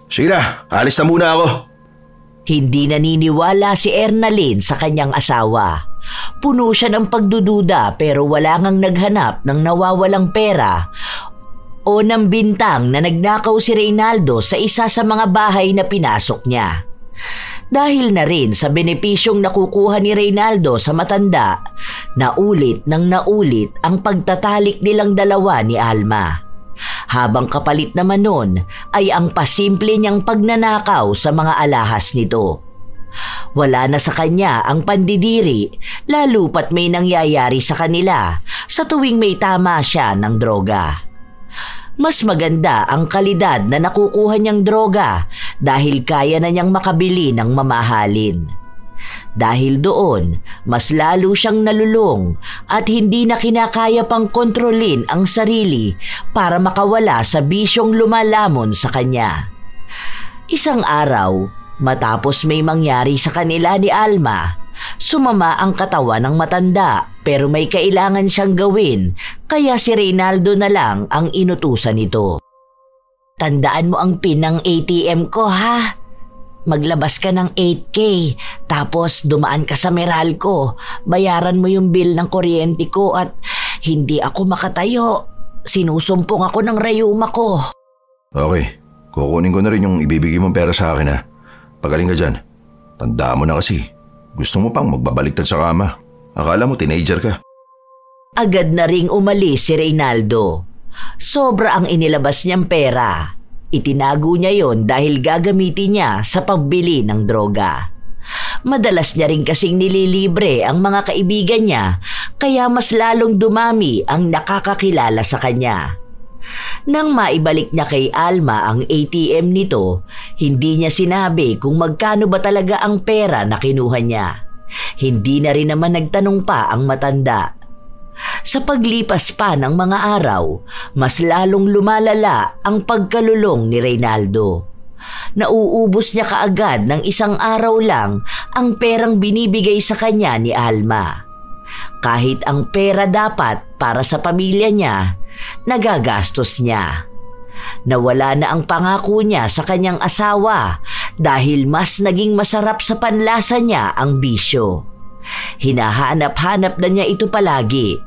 Sige na, alis na muna ako. Hindi naniniwala si Ernalyn sa kanyang asawa. Puno siya ng pagdududa pero wala ngang naghanap ng nawawalang pera o ng bintang na nagnakaw si Reynaldo sa isa sa mga bahay na pinasok niya. Dahil na rin sa benepisyong nakukuha ni Reynaldo sa matanda, naulit nang naulit ang pagtatalik nilang dalawa ni Alma. Habang kapalit naman nun ay ang pasimple niyang pagnanakaw sa mga alahas nito. Wala na sa kanya ang pandidiri, lalo pat may nangyayari sa kanila sa tuwing may tama siya ng droga. Mas maganda ang kalidad na nakukuha niyang droga dahil kaya na niyang makabili ng mamahalin. Dahil doon, mas lalo siyang nalulung at hindi na kinakaya pang kontrolin ang sarili para makawala sa bisyong lumalamon sa kanya. Isang araw, matapos may mangyari sa kanila ni Alma, sumama ang katawan ng matanda pero may kailangan siyang gawin kaya si Reynaldo na lang ang inutusan nito. Tandaan mo ang pin ng ATM ko ha. Maglabas ka ng 8K tapos dumaan ka sa Meralco. Bayaran mo yung bill ng kuryente ko at Hindi ako makatayo. Sinusumpong ako ng rayuma ko. Okay, kukunin ko na rin yung ibibigay mong pera sa akin ha. Pagaling ka dyan. Tandaan mo na kasi. Gusto mo pang magbabaliktad sa kama. Akala mo teenager ka. Agad na ring umalis si Reynaldo. Sobra ang inilabas niyang pera. Itinago niya yon dahil gagamitin niya sa pagbili ng droga. Madalas niya rin kasing nililibre ang mga kaibigan niya, kaya mas lalong dumami ang nakakakilala sa kanya. Nang maibalik niya kay Alma ang ATM nito, hindi niya sinabi kung magkano ba talaga ang pera na kinuha niya. Hindi na rin naman nagtanong pa ang matanda. Sa paglipas pa ng mga araw, mas lalong lumalala ang pagkalulong ni Reynaldo. Nauubos niya kaagad ng isang araw lang ang perang binibigay sa kanya ni Alma. Kahit ang pera dapat para sa pamilya niya, nagagastos niya. Nawala na ang pangako niya sa kanyang asawa dahil mas naging masarap sa panlasa niya ang bisyo. Hinahanap-hanap na niya ito palagi.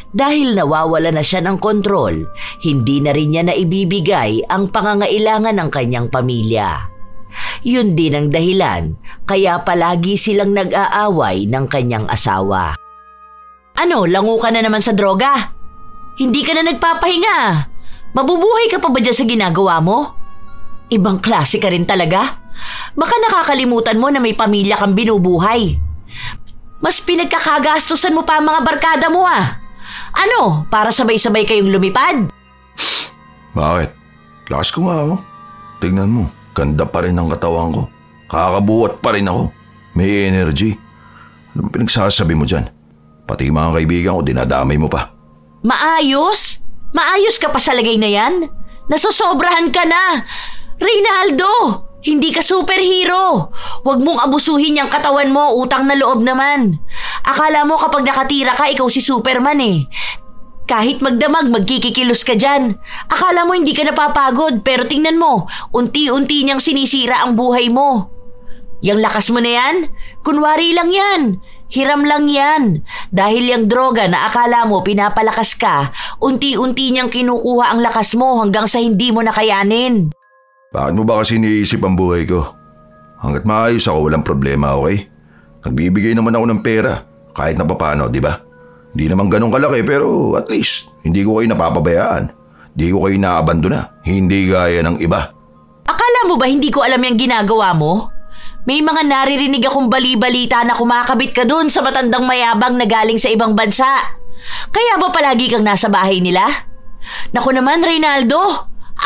Dahil nawawala na siya ng kontrol, hindi na rin niya naibibigay ang pangangailangan ng kanyang pamilya. Yun din ang dahilan kaya palagi silang nag-aaway ng kanyang asawa. Ano, lango ka na naman sa droga? Hindi ka na nagpapahinga. Mabubuhay ka pa ba dyan sa ginagawa mo? Ibang klase ka rin talaga. Baka nakakalimutan mo na may pamilya kang binubuhay. Mas pinagkakagastusan mo pa ang mga barkada mo ah. Ano, para sabay-sabay kayong lumipad? Bakit? Lakas ko nga ako. Tignan mo, ganda pa rin ang katawan ko. Kakabuhat pa rin ako. May energy. Ano pinagsasabi mo dyan? Pati mga kaibigan ko, dinadamay mo pa. Maayos? Maayos ka pa sa lagay na yan? Nasosobrahan ka na. Reynaldo, hindi ka superhero. Huwag mong abusuhin yung katawan mo, utang na loob naman. Akala mo kapag nakatira ka, ikaw si Superman eh. Kahit magdamag, magkikikilos ka dyan. Akala mo hindi ka napapagod, pero tingnan mo, unti-unti niyang sinisira ang buhay mo. Yang lakas mo na yan, kunwari lang yan. Hiram lang yan. Dahil yung droga na akala mo pinapalakas ka, unti-unti niyang kinukuha ang lakas mo hanggang sa hindi mo nakayanin. Bakit mo ba kasi iniisip ang buhay ko? Hanggat maayos ako, walang problema, okay? Nagbibigay naman ako ng pera, kahit na papano, di ba? Hindi naman ganun kalaki pero at least hindi ko kayo napapabayaan. Hindi ko kayo naabandona. Hindi gaya ng iba. Akala mo ba hindi ko alam yung ginagawa mo? May mga naririnig akong bali-balita na kumakabit ka dun sa matandang mayabang na galing sa ibang bansa. Kaya ba palagi kang nasa bahay nila? Naku naman, Reynaldo.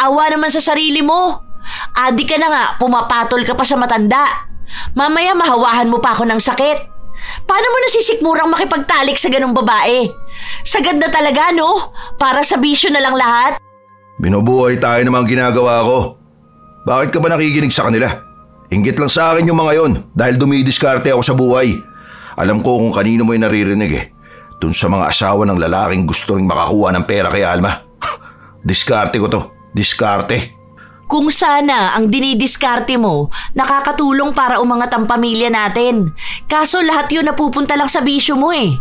Awa naman sa sarili mo. Adi ka na nga, pumapatol ka pa sa matanda. Mamaya mahawahan mo pa ako ng sakit. Paano mo nasisikmurang makipagtalik sa ganung babae? Sagad na talaga, no? Para sa bisyo na lang lahat. Binubuhay tayo ng mga ginagawa ko. Bakit ka ba nakikinig sa kanila? Inggit lang sa akin yung mga yon dahil dumidiskarte ako sa buhay. Alam ko kung kanino mo yung naririnig eh. Dun sa mga asawa ng lalaking gusto ring makakuha ng pera kay Alma. Diskarte ko to. Diskarte. Kung sana ang dinidiskarte mo nakakatulong para umangat ang pamilya natin. Kaso lahat yun napupunta lang sa bisyo mo eh.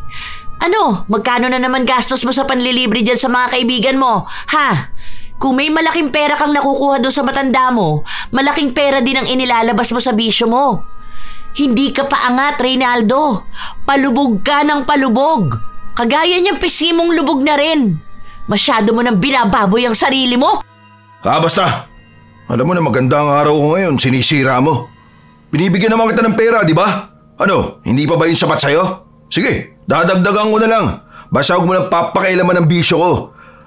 Ano, magkano na naman gastos mo sa panlilibre dyan sa mga kaibigan mo? Ha? Kung may malaking pera kang nakukuha doon sa matanda mo, malaking pera din ang inilalabas mo sa bisyo mo. Hindi ka paangat, Reynaldo. Palubog ka ng palubog. Kagaya niyang pisimong lubog na rin. Masyado mo nang binababoy ang sarili mo. Basta. Alam mo na maganda ang araw ko ngayon, sinisira mo. Binibigyan naman kita ng pera, di ba? Ano, hindi pa ba yun sapat sa'yo? Sige, dadagdagan ko na lang. Basta huwag mo nang papakailaman ng bisyo ko.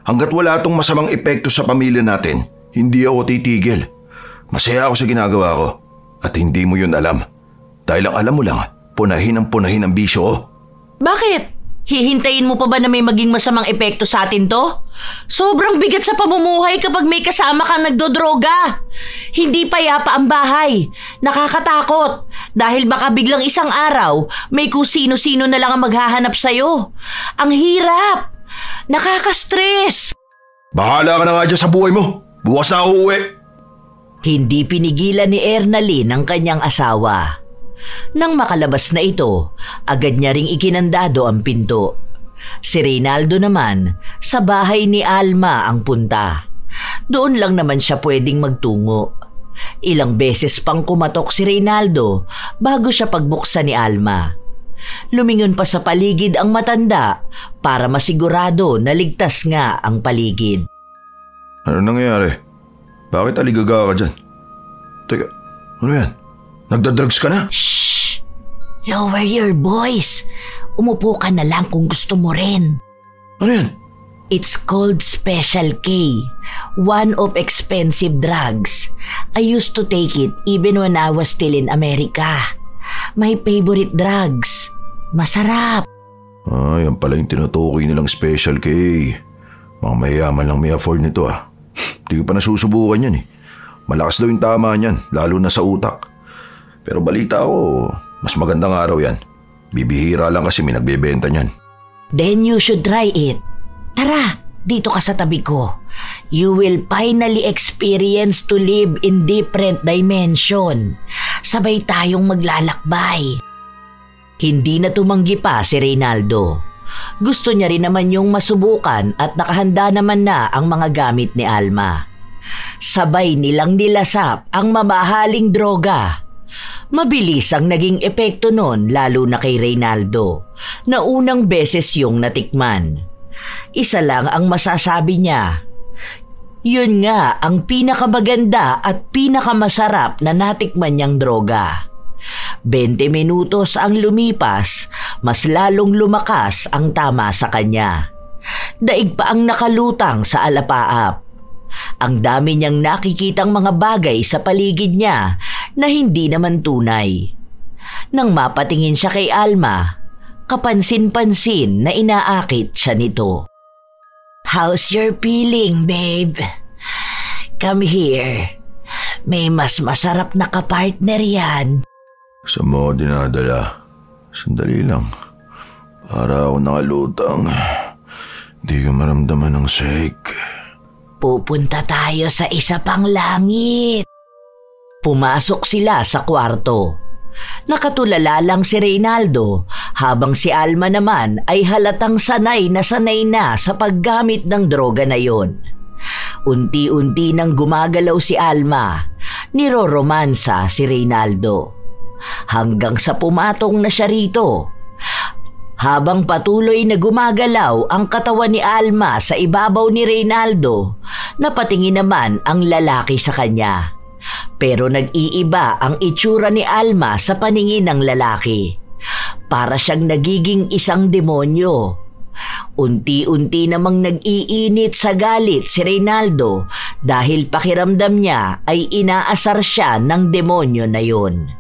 Hanggat wala tong masamang epekto sa pamilya natin, hindi ako titigil. Masaya ako sa ginagawa ko. At hindi mo yun alam. Dahil ang alam mo lang, punahin ang bisyo ko. Bakit? Hihintayin mo pa ba na may maging masamang epekto sa atin to? Sobrang bigat sa pamumuhay kapag may kasama kang nagdodroga. Hindi payapa ang bahay. Nakakatakot. Dahil baka biglang isang araw, may kung sino-sino na lang ang maghahanap sa'yo. Ang hirap. Nakaka-stress. Bahala ka na nga dyan sa buhay mo. Bukas na ako uwi. Hindi pinigilan ni Ernalyn ang kanyang asawa. Nang makalabas na ito, agad niya ring ikinandado ang pinto. Si Reynaldo naman sa bahay ni Alma ang punta. Doon lang naman siya pwedeng magtungo. Ilang beses pang kumatok si Reynaldo bago siya pagbuksan ni Alma. Lumingon pa sa paligid ang matanda para masigurado na ligtas nga ang paligid. Ano nangyayari? Bakit aligaga ka dyan? Teka, ano yan? Nagdadrugs ka na? Shh! Lower your voice. Umupo ka na lang kung gusto mo rin. Ano yan? It's called Special K, one of expensive drugs. I used to take it even when I was still in America. My favorite drugs. Masarap. Yan pala yung tinutukoy nilang Special K. Mga mayayaman lang may afford nito ah. Di ko pa nasusubukan yan eh. Malakas daw yung tama niyan, lalo na sa utak. Pero balita ko, mas magandang araw yan. Bibihira lang kasi may nagbebenta niyan. Then you should try it. Tara, dito ka sa tabi ko. You will finally experience to live in different dimension. Sabay tayong maglalakbay. Hindi na tumanggi pa si Reynaldo. Gusto niya rin naman yung masubukan at nakahanda naman na ang mga gamit ni Alma. Sabay nilang nilasap ang mamahaling droga. Mabilis ang naging epekto nun lalo na kay Reynaldo na unang beses yung natikman. Isa lang ang masasabi niya. Yun nga ang pinakamaganda at pinakamasarap na natikman niyang droga. 20 minutos ang lumipas, mas lalong lumakas ang tama sa kanya. Daig pa ang nakalutang sa alapaap. Ang dami niyang nakikitang mga bagay sa paligid niya na hindi naman tunay. Nang mapatingin siya kay Alma, kapansin-pansin na inaakit siya nito. How's your feeling, babe? Come here. May mas masarap na kapartner yan. Saan mo ako dinadala? Sandali lang. Para ako nakalutang. Di ko maramdaman ng shake. Pupunta tayo sa isa pang langit. Pumasok sila sa kwarto. Nakatulala lang si Reynaldo habang si Alma naman ay halatang sanay na sa paggamit ng droga na yon. Unti-unti nang gumagalaw si Alma, niroromansa si Reynaldo. Hanggang sa pumatong na siya rito. Habang patuloy na gumagalaw ang katawan ni Alma sa ibabaw ni Reynaldo, napatingin naman ang lalaki sa kanya. Pero nag-iiba ang itsura ni Alma sa paningin ng lalaki. Para siyang nagiging isang demonyo. Unti-unti namang nag-iinit sa galit si Reynaldo dahil pakiramdam niya ay inaasar siya ng demonyo na yon.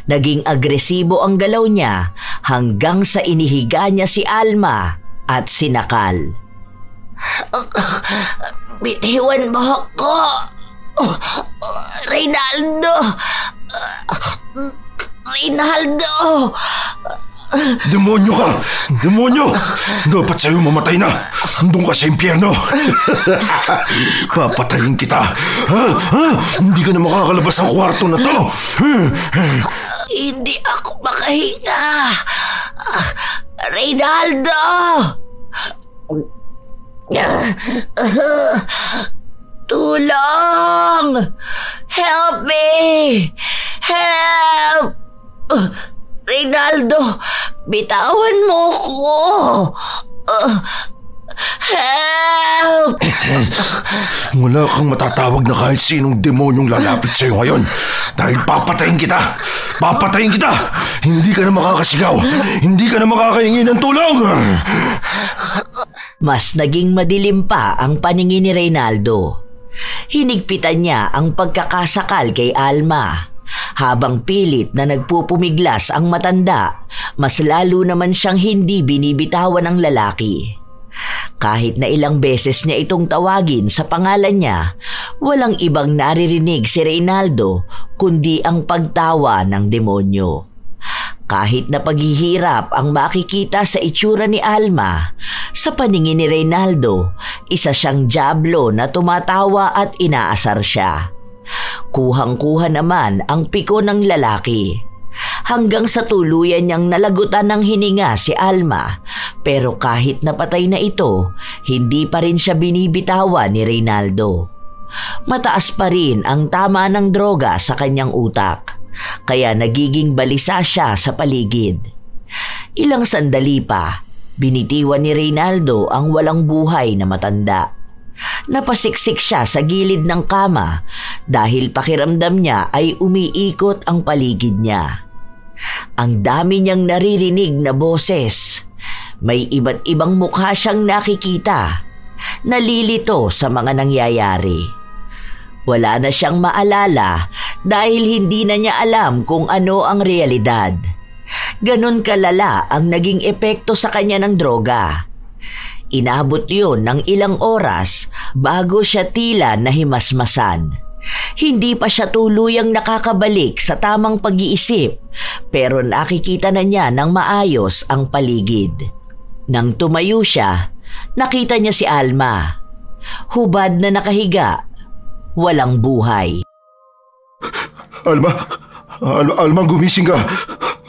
Naging agresibo ang galaw niya hanggang sa inihiga niya si Alma at sinakal. Bitiwan mo ako! Reynaldo! Reynaldo! Demonyo ka! Demonyo! Dapat sa'yo mamatay na! Doon ka sa impyerno! Papatayin kita! Hindi ka na makakalabas ng kwarto na to! Hindi ako makahinga! Reynaldo! Tulong! Help me! Help! Reynaldo, bitawan mo ko! Help! Wala kang matatawag na kahit sinong demonyong lalapit sa'yo ngayon dahil papatayin kita! Papatayin kita! Hindi ka na makakasigaw! Hindi ka na makakahingi ng tulong! Mas naging madilim pa ang paningin ni Reynaldo. Hinigpitan niya ang pagkakasakal kay Alma. Habang pilit na nagpupumiglas ang matanda, mas lalo naman siyang hindi binibitawan ng lalaki. Kahit na ilang beses niya itong tawagin sa pangalan niya, walang ibang naririnig si Reynaldo kundi ang pagtawa ng demonyo. Kahit na paghihirap ang makikita sa itsura ni Alma, sa paningin ni Reynaldo, isa siyang diablo na tumatawa at inaasar siya. Kuhang-kuha naman ang piko ng lalaki. hanggang sa tuluyan niyang nalagutan ng hininga si Alma. Pero kahit napatay na ito, hindi pa rin siya binibitawan ni Reynaldo. Mataas pa rin ang tama ng droga sa kanyang utak, kaya nagiging balisa siya sa paligid. Ilang sandali pa, binitiwan ni Reynaldo ang walang buhay na matanda. Napasiksik siya sa gilid ng kama dahil pakiramdam niya ay umiikot ang paligid niya. Ang dami niyang naririnig na boses. May iba't ibang mukha siyang nakikita. Nalilito sa mga nangyayari. Wala na siyang maalala dahil hindi na niya alam kung ano ang realidad. Ganon kalala ang naging epekto sa kanya ng droga. Inabot yun ng ilang oras bago siya tila nahimasmasan. Hindi pa siya tuluyang nakakabalik sa tamang pag-iisip, pero nakikita na niya ng maayos ang paligid. Nang tumayo siya, nakita niya si Alma. Hubad na nakahiga, walang buhay. Alma, gumising ka.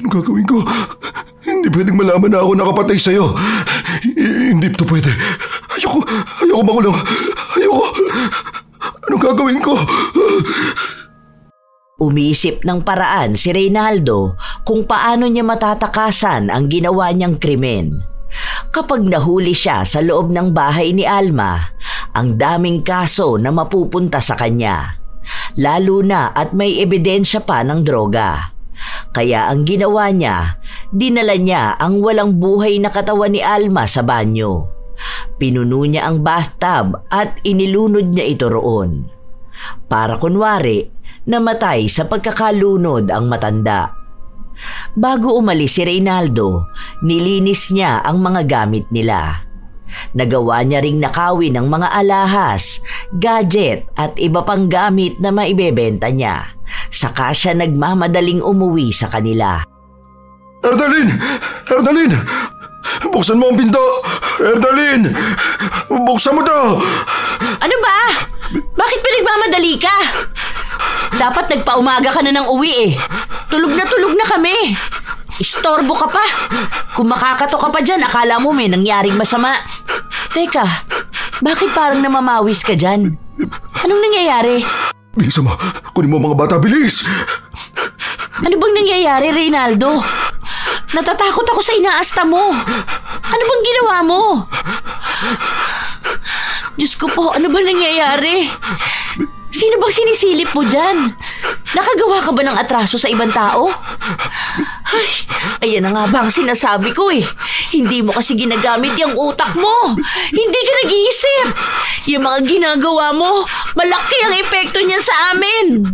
Ano gagawin ko? Hindi pwedeng malaman na ako nakapatay sa'yo. Hindi ito pwede. Ayoko makulong. Ayoko. Anong gagawin ko? Umisip ng paraan si Reynaldo kung paano niya matatakasan ang ginawa niyang krimen. Kapag nahuli siya sa loob ng bahay ni Alma, ang daming kaso na mapupunta sa kanya. Lalo na at may ebidensya pa ng droga. Kaya ang ginawa niya, dinala niya ang walang buhay na katawan ni Alma sa banyo. Pinuno niya ang bathtub at inilunod niya ito roon. Para kunwari, namatay sa pagkakalunod ang matanda. Bago umalis si Reynaldo, nilinis niya ang mga gamit nila. Nagawa niya ring nakawin ng mga alahas, gadget at iba pang gamit na maibebenta niya. Saka siya nagmamadaling umuwi sa kanila. Erdalyn! Buksan mo ang pinto! Erdalyn! Buksan mo to! Ano ba? Bakit pinagmamadali ka? Dapat nagpaumaga ka na ng uwi eh. Tulog na kami. Istorbo ka pa. Kung makakato ka pa dyan, akala mo may nangyaring masama. Teka, bakit parang namamawis ka dyan? Anong nangyayari? Bilisan mo. Kunin mo mga bata. Bilis! Ano bang nangyayari, Reynaldo? Natatakot ako sa inaasta mo. Ano bang ginawa mo? Diyos ko po, ano ba nangyayari? Sino bang sinisilip mo dyan? Nakagawa ka ba ng atraso sa ibang tao? Ay, ayan na nga ba ang sinasabi ko eh. Hindi mo kasi ginagamit yung utak mo. Hindi ka nag-iisip. Yung mga ginagawa mo, malaki ang epekto niya sa amin.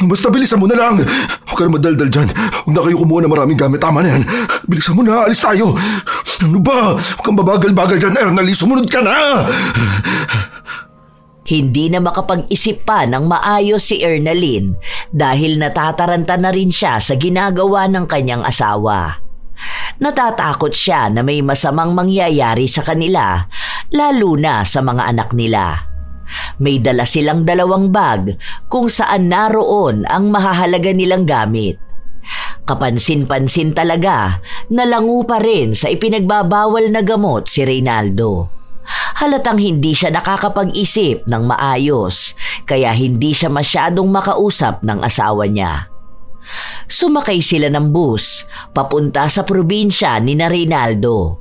Basta bilisan mo na lang. Huwag ka na madaldal dyan. Huwag na kayo kumuha ng maraming gamit. Tama na yan. Bilisan mo na. Alis tayo. Ano ba? Huwag kang babagal-bagal dyan, Ernally. Sumunod ka na. Hindi na makapag-isip pa ng maayos si Ernalyn dahil natataranta na rin siya sa ginagawa ng kanyang asawa. Natatakot siya na may masamang mangyayari sa kanila, lalo na sa mga anak nila. May dala silang 2 bag kung saan naroon ang mahahalaga nilang gamit. Kapansin-pansin talaga na lango pa rin sa ipinagbabawal na gamot si Reynaldo. Halatang hindi siya nakakapag-isip ng maayos, kaya hindi siya masyadong makausap ng asawa niya. Sumakay sila ng bus, papunta sa probinsya ni na Reynaldo.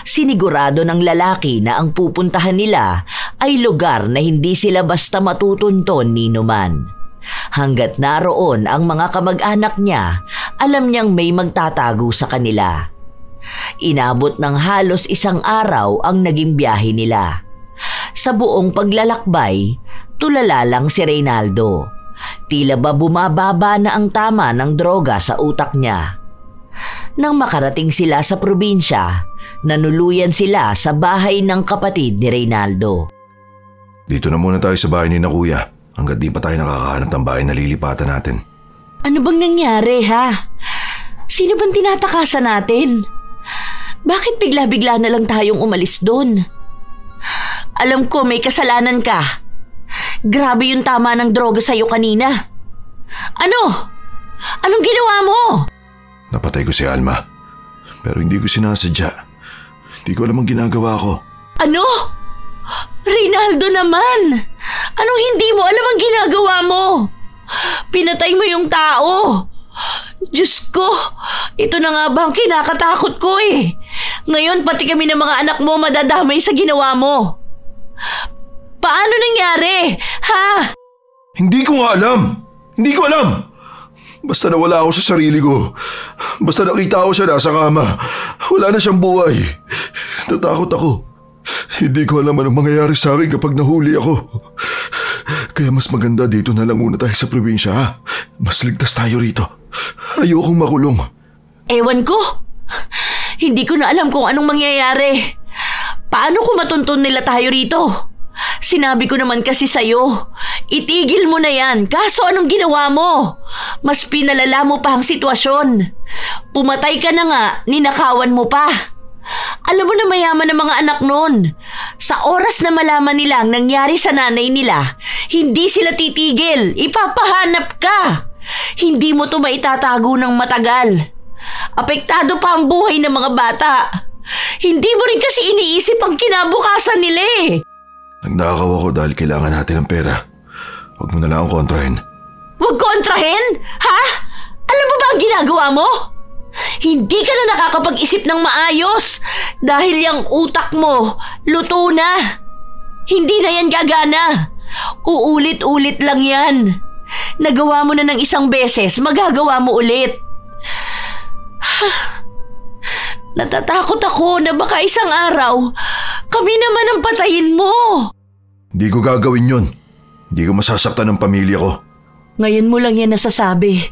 Sinigurado ng lalaki na ang pupuntahan nila ay lugar na hindi sila basta matutunton ninuman. Hanggat naroon ang mga kamag-anak niya, alam niyang may magtatago sa kanila. Inabot ng halos 1 araw ang naging biyahe nila. Sa buong paglalakbay, tulala lang si Reynaldo. Tila ba bumababa na ang tama ng droga sa utak niya. Nang makarating sila sa probinsya, nanuluyan sila sa bahay ng kapatid ni Reynaldo. Dito na muna tayo sa bahay ni na kuya hanggat di pa tayo nakakahanap ng bahay na lilipatan natin. Ano bang nangyari ha? Sino bang tinatakasan natin? Bakit bigla-bigla na lang tayong umalis doon? Alam ko may kasalanan ka. Grabe yung tama ng droga sa'yo kanina. Ano? Anong ginawa mo? Napatay ko si Alma. Pero hindi ko sinasadya. Hindi ko alam ang ginagawa ko. Ano? Reynaldo naman! Anong hindi mo alam ang ginagawa mo? Pinatay mo yung tao! Diyos ko, ito na nga ba ang kinakatakot ko eh. Ngayon pati kami ng mga anak mo madadamay sa ginawa mo. Paano nangyari? Ha? Hindi ko nga alam. Hindi ko alam. Basta nawala ako sa sarili ko. Basta nakita ko siya nasa kama. Wala na siyang buhay. Natakot ako. Hindi ko alam anong mangyayari sa akin kapag nahuli ako. Kaya mas maganda dito na lang muna tayo sa probinsya, ha? Mas ligtas tayo rito. Ayokong makulong. Ewan ko. Hindi ko na alam kung anong mangyayari. Paano kung matuntun nila tayo rito? Sinabi ko naman kasi sa'yo, itigil mo na yan. Kaso anong ginawa mo? Mas pinalala mo pa ang sitwasyon. Pumatay ka na nga, ninakawan mo pa. Alam mo na mayaman ng mga anak nun. Sa oras na malaman nila ang nangyari sa nanay nila, hindi sila titigil. Ipapahanap ka. Hindi mo to maitatago ng matagal. Apektado pa ang buhay ng mga bata. Hindi mo rin kasi iniisip ang kinabukasan nila eh. Nagnakaw ako dahil kailangan natin ng pera. Huwag mo na lang akong kontrahin. Huwag kontrahin? Ha? Alam mo ba ang ginagawa mo? Hindi ka na nakakapag-isip ng maayos dahil yung utak mo luto na. Hindi na yan gagana. Uulit-ulit lang yan. Nagawa mo na ng isang beses, magagawa mo ulit. Natatakot ako na baka isang araw kami naman ang patayin mo. Hindi ko gagawin yun. Hindi ko masasaktan ng pamilya ko. Ngayon mo lang yan nasasabi.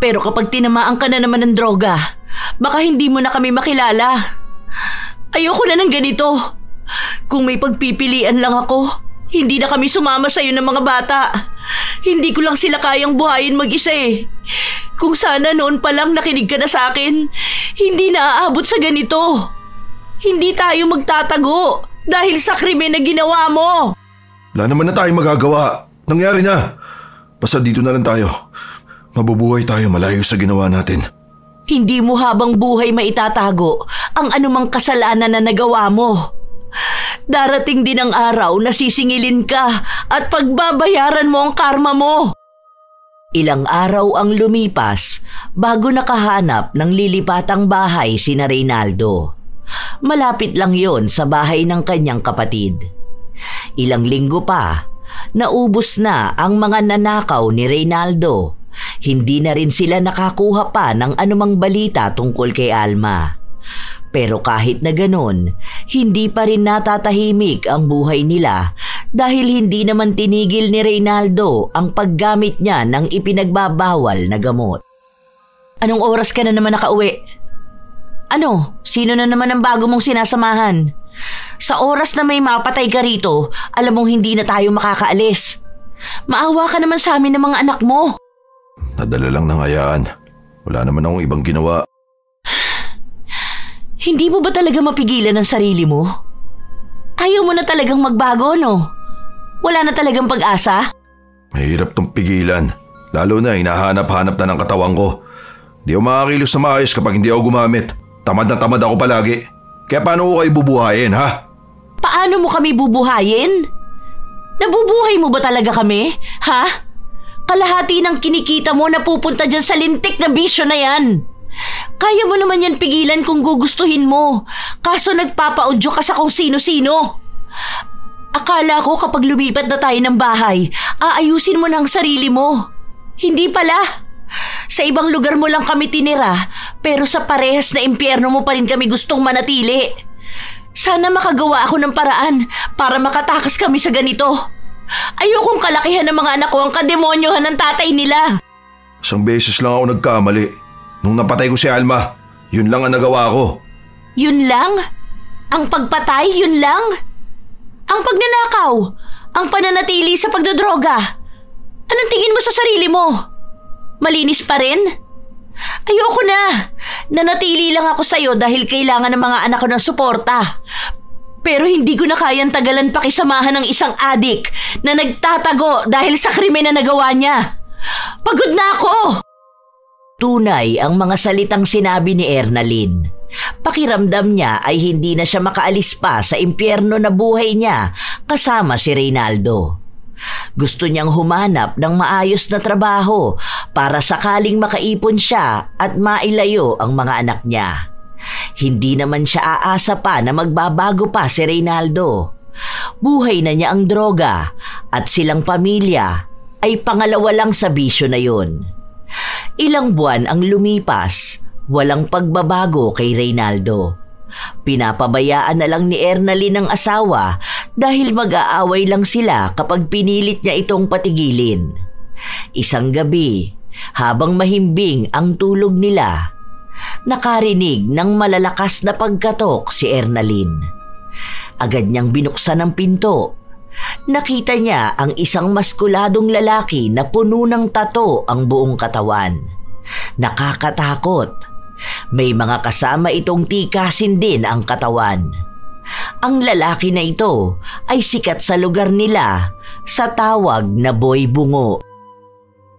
Pero kapag tinamaan ka na naman ng droga, baka hindi mo na kami makilala. Ayoko na ng ganito. Kung may pagpipilian lang ako, hindi na kami sumama sa'yo ng mga bata. Hindi ko lang sila kayang buhayin mag-isa eh. Kung sana noon pa lang nakinig ka na sa akin, hindi na aabot sa ganito. Hindi tayo magtatago dahil sa krimen na ginawa mo. Wala naman na tayong magagawa. Nangyari na. Basta dito na lang tayo. Mabubuhay tayo malayo sa ginawa natin. Hindi mo habang buhay maitatago ang anumang kasalanan na nagawa mo. Darating din ang araw na sisingilin ka at pagbabayaran mo ang karma mo. Ilang araw ang lumipas bago nakahanap ng lilipatang bahay sina Reynaldo. Malapit lang yon sa bahay ng kanyang kapatid. Ilang linggo pa, naubos na ang mga nanakaw ni Reynaldo. Hindi na rin sila nakakuha pa ng anumang balita tungkol kay Alma. Pero kahit na ganon, hindi pa rin natatahimik ang buhay nila dahil hindi naman tinigil ni Reynaldo ang paggamit niya ng ipinagbabawal na gamot. Anong oras ka na naman nakauwi? Ano? Sino na naman ang bago mong sinasamahan? Sa oras na may mapatay ka rito, alam mong hindi na tayo makakaalis. Maawa ka naman sa amin ng mga anak mo. Nadala lang ng hayaan. Wala naman akong ibang ginawa. Hindi mo ba talaga mapigilan ang sarili mo? Ayaw mo na talagang magbago, no? Wala na talagang pag-asa? Mahirap tong pigilan. Lalo na hinahanap-hanap na ng katawan ko. Di ako makakilos na maayos kapag hindi ako gumamit. Tamad na tamad ako palagi. Kaya paano ko kayo bubuhayin, ha? Paano mo kami bubuhayin? Nabubuhay mo ba talaga kami? Ha? Kalahati ng kinikita mo na pupunta dyan sa lintik na bisyo na yan. Kaya mo naman yan pigilan kung gugustuhin mo. Kaso nagpapaudyo ka sa kung sino-sino. Akala ko kapag lumipat na tayo ng bahay, aayusin mo na ang sarili mo. Hindi pala. Sa ibang lugar mo lang kami tinira, pero sa parehas na impyerno mo pa rin kami gustong manatili. Sana makagawa ako ng paraan para makatakas kami sa ganito. Ayokong kalakihan ng mga anak ko ang kademonyohan ng tatay nila. Isang beses lang ako nagkamali. Nung napatay ko si Alma, yun lang ang nagawa ko. Yun lang? Ang pagpatay, yun lang? Ang pagnanakaw? Ang pananatili sa pagdodroga? Anong tingin mo sa sarili mo? Malinis pa rin? Ayoko na. Nanatili lang ako sa'yo dahil kailangan ng mga anak ko ng suporta. Pero hindi ko na kayang tagalan pakisamahan ng isang adik na nagtatago dahil sa krimen na nagawa niya. Pagod na ako! Tunay ang mga salitang sinabi ni Ernalyn. Pakiramdam niya ay hindi na siya makaalis pa sa impyerno na buhay niya kasama si Reynaldo. Gusto niyang humanap ng maayos na trabaho para sakaling makaipon siya at mailayo ang mga anak niya. Hindi naman siya aasa pa na magbabago pa si Reynaldo. Buhay na niya ang droga at silang pamilya ay pangalawa lang sa bisyo na yun. Ilang buwan ang lumipas, walang pagbabago kay Reynaldo. Pinapabayaan na lang ni Ernalyn ang asawa dahil mag-aaway lang sila kapag pinilit niya itong patigilin. Isang gabi, habang mahimbing ang tulog nila, nakarinig ng malalakas na pagkatok si Ernalyn. Agad niyang binuksan ang pinto. Nakita niya ang isang maskuladong lalaki na puno ng tato ang buong katawan. Nakakatakot. May mga kasama itong tikasin din ang katawan. Ang lalaki na ito ay sikat sa lugar nila sa tawag na Boy Bungo.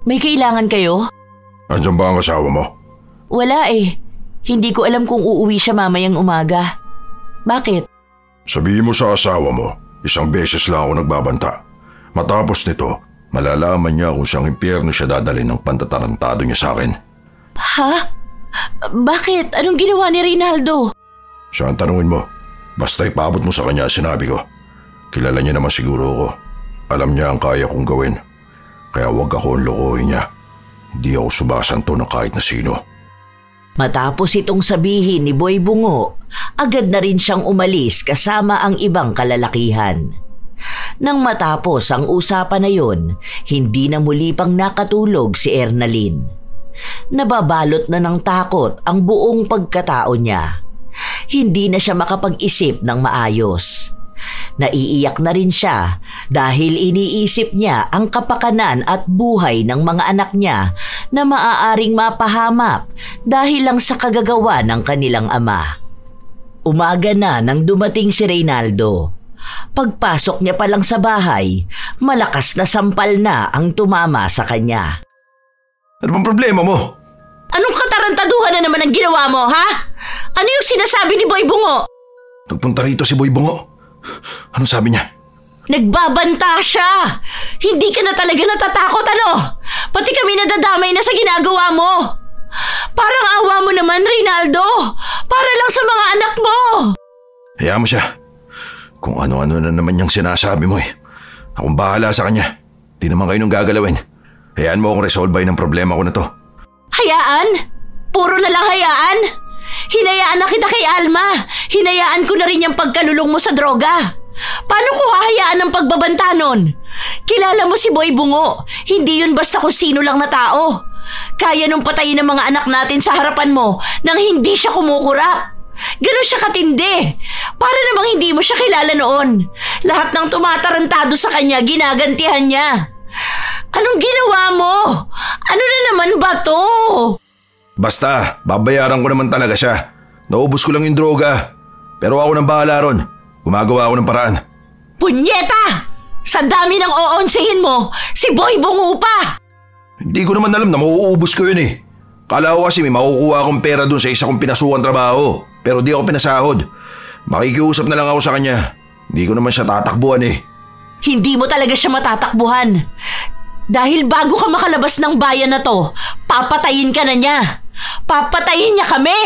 May kailangan kayo? Andiyan ba ang asawa mo? Wala eh. Hindi ko alam kung uuwi siya mamayang umaga. Bakit? Sabihin mo sa asawa mo, isang beses lang ako nagbabanta. Matapos nito, malalaman niya kung siyang impyerno siya dadalhin ng pantatarantado niya sa akin. Ha? Bakit? Anong ginawa ni Reynaldo? Siya ang tanungin mo. Basta ipaabot mo sa kanya sinabi ko. Kilala niya naman siguro ako. Alam niya ang kaya kong gawin. Kaya huwag akong lokohin niya. Hindi ako sumasanto ng kahit na sino. Matapos itong sabihin ni Boy Bungo, agad na rin siyang umalis kasama ang ibang kalalakihan. Nang matapos ang usapan na yon, hindi na muli pang nakatulog si Ernalyn. Nababalot na ng takot ang buong pagkatao niya. Hindi na siya makapag-isip ng maayos. Naiiyak na rin siya dahil iniisip niya ang kapakanan at buhay ng mga anak niya na maaaring mapahamak dahil lang sa kagagawa ng kanilang ama. Umaga na nang dumating si Reynaldo. Pagpasok niya pa lang sa bahay, malakas na sampal na ang tumama sa kanya. Ano bang problema mo? Anong katarantaduhan na naman ang ginawa mo, ha? Ano yung sinasabi ni Boy Bungo? Nagpunta rito si Boy Bungo. Anong sabi niya? Nagbabanta siya! Hindi ka na talaga natatakot, ano? Pati kami nadadamay na sa ginagawa mo. Parang awa mo naman, Reynaldo. Para lang sa mga anak mo. Hayaan mo siya. Kung ano-ano na naman niyang sinasabi mo eh. Akong bahala sa kanya. Di naman kayo nung gagalawin. Hayaan mo akong resolbahin ang problema ko na to. Hayaan? Puro na lang hayaan? Hinayaan na kita kay Alma. Hinayaan ko na rin yung pagkalulong mo sa droga. Paano ko hahayaan ang pagbabanta nun? Kilala mo si Boy Bungo. Hindi yun basta kung sino lang na tao. Kaya nung patayin ng mga anak natin sa harapan mo nang hindi siya kumukurap. Ganon siya katindi. Para namang hindi mo siya kilala noon. Lahat ng tumatarantado sa kanya, ginagantihan niya. Anong ginawa mo? Ano na naman ba to? Basta, babayaran ko naman talaga siya. Naubos ko lang yung droga. Pero ako nang bahala ron. Gumagawa ako ng paraan. Punyeta! Sa dami ng oonsihin mo, si Boy Bungo pa! Hindi ko naman alam na mauubos ko yun eh. Kala ko kasi may makukuha akong pera dun sa isa kong pinasukan trabaho. Pero di ako pinasahod. Makikiusap na lang ako sa kanya. Hindi ko naman siya tatakbuhan eh. Hindi mo talaga siya matatakbuhan. Dahil bago ka makalabas ng bayan na to, papatayin ka na niya. Papatayin niya kami.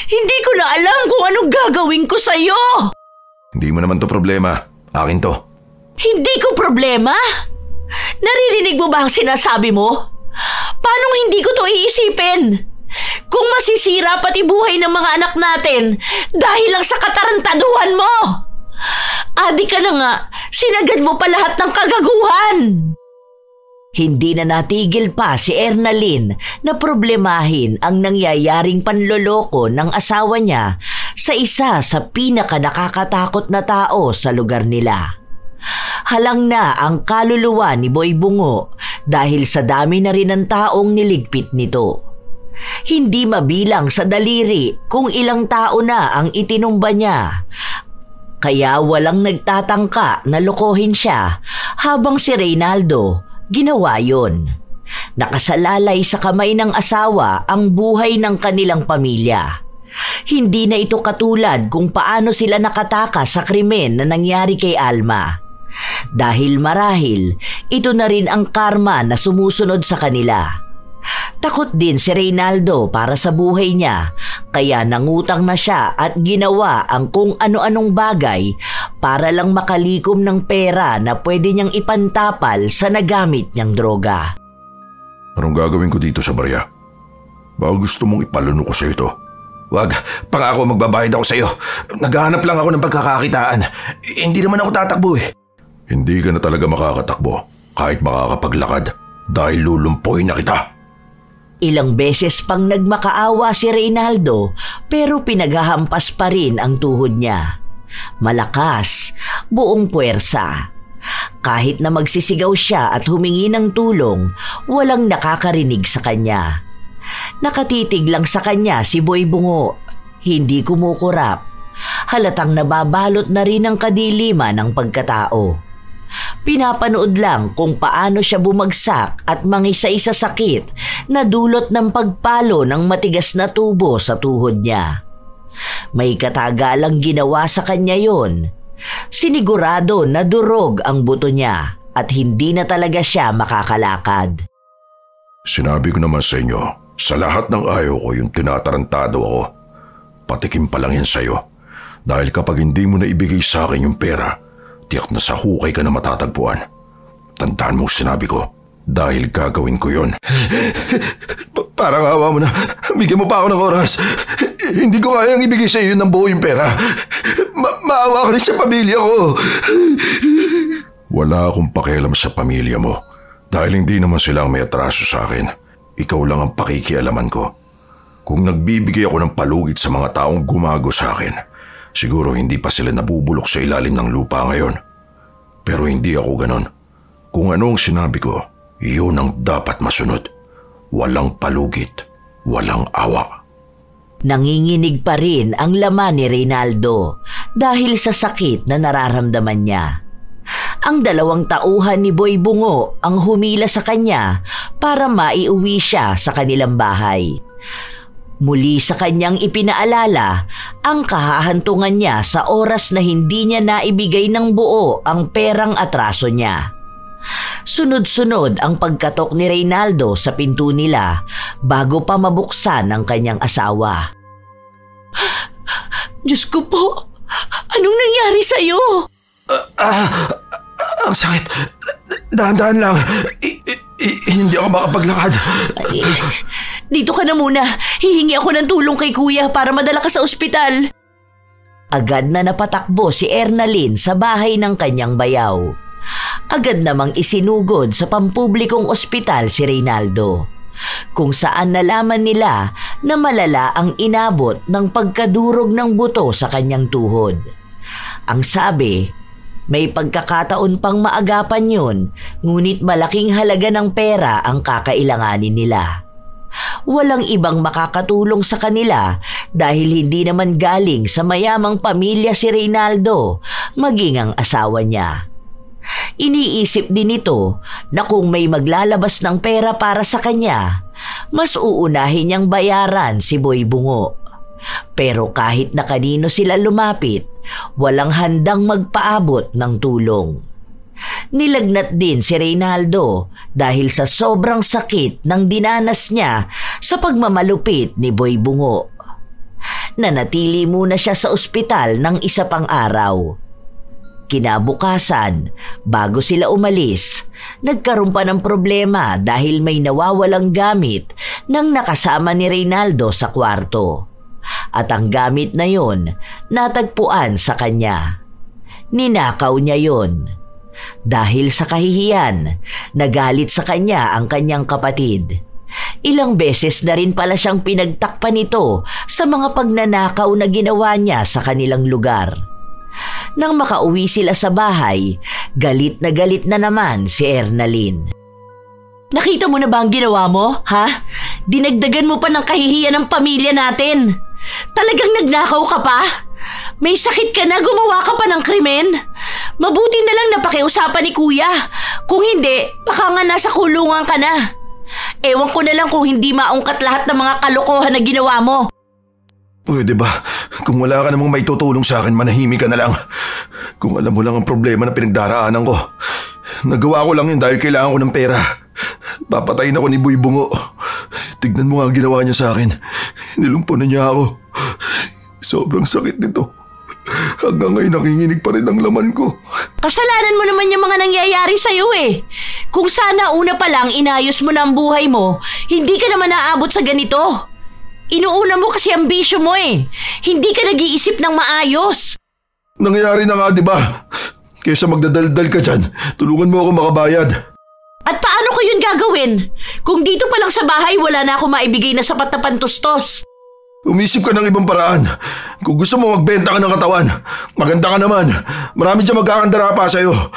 Hindi ko na alam kung anong gagawin ko sa'yo. Hindi mo naman to problema. Akin to. Hindi ko problema? Naririnig mo ba ang sinasabi mo? Paano hindi ko to iisipin? Kung masisira pati buhay ng mga anak natin dahil lang sa katarantaduhan mo. Adi ka na nga, sinagad mo pa lahat ng kagaguhan. Hindi na natigil pa si Ernalyn na problemahin ang nangyayaring panloloko ng asawa niya sa isa sa pinaka nakakatakot na tao sa lugar nila. Halang na ang kaluluwa ni Boy Bungo dahil sa dami na rin ng taong niligpit nito. Hindi mabilang sa daliri kung ilang tao na ang itinumba niya. Kaya walang nagtatangka na lokohin siya habang si Reynaldo ginawa yon. Nakasalalay sa kamay ng asawa ang buhay ng kanilang pamilya. Hindi na ito katulad kung paano sila nakatakas sa krimen na nangyari kay Alma. Dahil marahil, ito na rin ang karma na sumusunod sa kanila. Takot din si Reynaldo para sa buhay niya, kaya nangutang na siya at ginawa ang kung ano-anong bagay para lang makalikom ng pera na pwede niyang ipantapal sa nagamit niyang droga. Anong gagawin ko dito sa barya? Baka gusto mong ipalunok ko sa ito. Wag, pangako magbabayad ako sa iyo. Naghahanap lang ako ng pagkakakitaan. Hindi naman ako tatakbo eh. Hindi ka na talaga makakatakbo kahit makakapaglakad dahil lulumpuin na kita. Ilang beses pang nagmakaawa si Reynaldo pero pinaghahampas pa rin ang tuhod niya. Malakas, buong puwersa. Kahit na magsisigaw siya at humingi ng tulong, walang nakakarinig sa kanya. Nakatitig lang sa kanya si Boy Bungo, hindi kumukurap. Halatang nababalot na rin ang kadiliman ng pagkatao. Pinapanood lang kung paano siya bumagsak at mangisay sa sakit na dulot ng pagpalo ng matigas na tubo sa tuhod niya. May katagalang ginawa sa kanya yon. Sinigurado na durog ang buto niya at hindi na talaga siya makakalakad. Sinabi ko naman sa inyo, sa lahat ng ayaw ko yung tinatarantado ako. Patikim pa lang yan sa'yo. Dahil kapag hindi mo na ibigay sa akin yung pera, tiyak na sa hukay ka na matatagpuan. Tandaan mo sinabi ko, dahil gagawin ko yon. Parang awa mo na. Bigyan mo pa ako ng oras. Hindi ko kayang ibigay sa iyo ng buo yung pera. Maawa ka rin sa pamilya ko. Wala akong pakialam sa pamilya mo. Dahil hindi naman sila ang may atraso sa akin. Ikaw lang ang pakikialaman ko. Kung nagbibigay ako ng palugit sa mga taong gumago sa akin, siguro hindi pa sila nabubulok sa ilalim ng lupa ngayon. Pero hindi ako ganon. Kung ano ang sinabi ko, yun ang dapat masunod. Walang palugit, walang awa. Nanginginig pa rin ang laman ni Reynaldo dahil sa sakit na nararamdaman niya. Ang dalawang tauhan ni Boy Bungo ang humila sa kanya para maiuwi siya sa kanilang bahay. Muli sa kanyang ipinaalala ang kahahantungan niya sa oras na hindi niya naibigay ng buo ang perang atraso niya. Sunod-sunod ang pagkatok ni Reynaldo sa pinto nila bago pa mabuksan ang kanyang asawa. Diyos ko po, anong nangyari sa'yo? Ang sakit. Dahan-dahan lang. Hindi ako makapaglakad. Ay, dito ka na muna. Hihingi ako ng tulong kay kuya para madala ka sa ospital. Agad na napatakbo si Ernalyn sa bahay ng kanyang bayaw. Agad namang isinugod sa pampublikong ospital si Reynaldo, kung saan nalaman nila na malala ang inabot ng pagkadurog ng buto sa kanyang tuhod. Ang sabi, may pagkakataon pang maagapan yun, ngunit malaking halaga ng pera ang kakailanganin nila. Walang ibang makakatulong sa kanila dahil hindi naman galing sa mayamang pamilya si Reynaldo, maging ang asawa niya. Iniisip din ito na kung may maglalabas ng pera para sa kanya, mas uunahin niyang bayaran si Boy Bungo. Pero kahit na kanino sila lumapit, walang handang magpaabot ng tulong. Nilagnat din si Reynaldo dahil sa sobrang sakit ng dinanas niya sa pagmamalupit ni Boy Bungo. Nanatili muna siya sa ospital ng isa pang araw. Kinabukasan, bago sila umalis, nagkaroon pa ng problema dahil may nawawalang gamit ng nakasama ni Reynaldo sa kwarto. At ang gamit na yon, natagpuan sa kanya. Ninakaw niya yon. Dahil sa kahihiyan, nagalit sa kanya ang kanyang kapatid. Ilang beses na rin pala siyang pinagtakpan nito sa mga pagnanakaw na ginawa niya sa kanilang lugar. Nang makauwi sila sa bahay, galit na naman si Ernalyn. Nakita mo na ba ang ginawa mo, ha? Dinagdagan mo pa ng kahihiyan ng pamilya natin. Talagang nagnakaw ka pa? May sakit ka na, gumawa ka pa ng krimen? Mabuti na lang napakiusapan ni kuya. Kung hindi, baka nga nasa kulungan ka na. Ewan ko na lang kung hindi maungkat lahat ng mga kalokohan na ginawa mo. Pwede ba? Kung wala ka namang may tutulong sa akin, manahimik ka na lang. Kung alam mo lang ang problema na pinagdaraanan ko. Nagawa ko lang yun dahil kailangan ko ng pera. Papatayin ako ni Boy Bungo. Tignan mo nga ang ginawa niya sa akin. Nilumpunan niya ako. Sobrang sakit nito. Hanggang ngayon nakinginig pa rin ang laman ko. Kasalanan mo naman yung mga nangyayari sa'yo eh. Kung sana una pa lang inayos mo na ang buhay mo, hindi ka naman naabot sa ganito. Inuuna mo kasi ang bisyo mo eh. Hindi ka nag-iisip ng maayos. Nangyayari na nga, di ba? Kesa magdadaldal ka dyan, tulungan mo ako makabayad. At paano ko yun gagawin? Kung dito pa lang sa bahay, wala na ako maibigay na sapat na pantustos. Umisip ka ng ibang paraan. Kung gusto mo magbenta ka ng katawan, maganda ka naman. Marami dyan magkakandara pa sa'yo.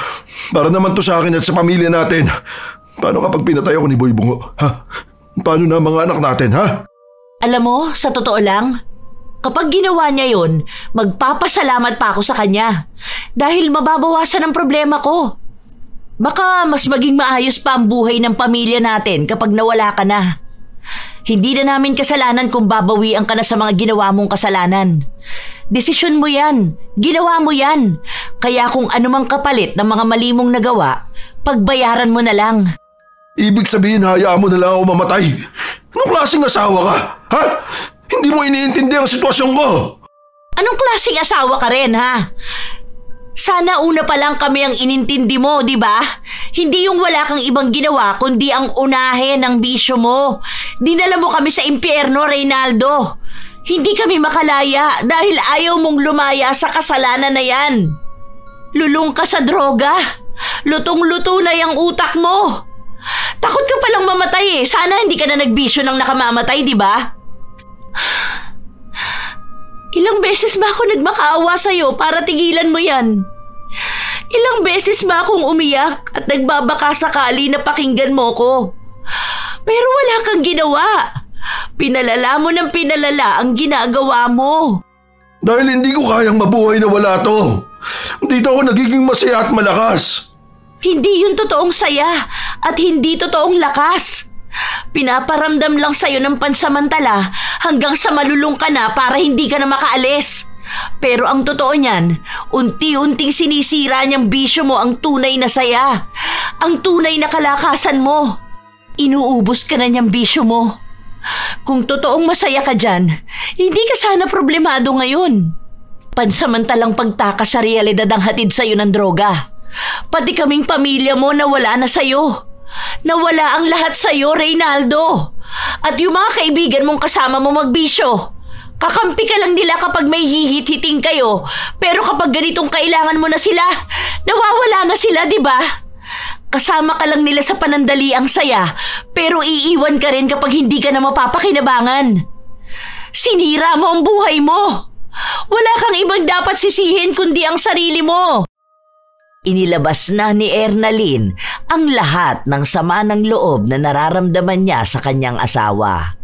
Para naman to sa akin at sa pamilya natin. Paano kapag pinatay ako ni Boy Bungo? Ha? Paano na ang mga anak natin, ha? Alam mo, sa totoo lang, kapag ginawa niya yon, magpapasalamat pa ako sa kanya. Dahil mababawasan ang problema ko. Baka mas maging maayos pa ang buhay ng pamilya natin kapag nawala ka na. Hindi na namin kasalanan kung babawian ka na sa mga ginawa mong kasalanan. Desisyon mo yan. Ginawa mo yan. Kaya kung anumang kapalit ng mga mali mong nagawa, pagbayaran mo na lang. Ibig sabihin, hayaan mo na lang ako mamatay. Anong klaseng asawa ka? Ha? Hindi mo iniintindi ang sitwasyon ko. Anong klaseng asawa ka rin, ha? Sana una pa lang kami ang inintindi mo, di ba? Hindi yung wala kang ibang ginawa, kundi ang unahin ng bisyo mo. Dinala mo kami sa impyerno, Reynaldo. Hindi kami makalaya dahil ayaw mong lumaya sa kasalanan na yan. Lulong ka sa droga. Lutong-luto na yung utak mo. Takot ka palang mamatay eh. Sana hindi ka na nagbisyo nang nakamamatay, di ba? Ilang beses ba ako nagmakaawa sa'yo para tigilan mo yan? Ilang beses ba akong umiyak at nagbabaka sakali na pakinggan mo ko? Pero wala kang ginawa. Pinalala mo ng pinalala ang ginagawa mo. Dahil hindi ko kayang mabuhay na wala to. Dito ako nagiging masaya at malakas. Hindi yun totoong saya at hindi totoong lakas. Pinaparamdam lang sa'yo ng pansamantala hanggang sa malulung ka na para hindi ka na makaalis. Pero ang totoo niyan, unti-unting sinisira niyang bisyo mo ang tunay na saya. Ang tunay na kalakasan mo. Inuubos ka na niyang bisyo mo. Kung totoong masaya ka dyan, hindi ka sana problemado ngayon. Pansamantalang pagtakas sa realidad ang hatid sa'yo ng droga. Pati kaming pamilya mo nawala na sa'yo. Nawala ang lahat sa'yo, Reynaldo. At yung mga kaibigan mong kasama mo magbisyo, kakampi ka lang nila kapag may hihit-hiting kayo. Pero kapag ganitong kailangan mo na sila, nawawala na sila, di ba? Kasama ka lang nila sa panandaliang saya, pero iiwan ka rin kapag hindi ka na mapapakinabangan. Sinira mo ang buhay mo. Wala kang ibang dapat sisihin kundi ang sarili mo. Inilabas na ni Ernalyn ang lahat ng sama ng loob na nararamdaman niya sa kanyang asawa.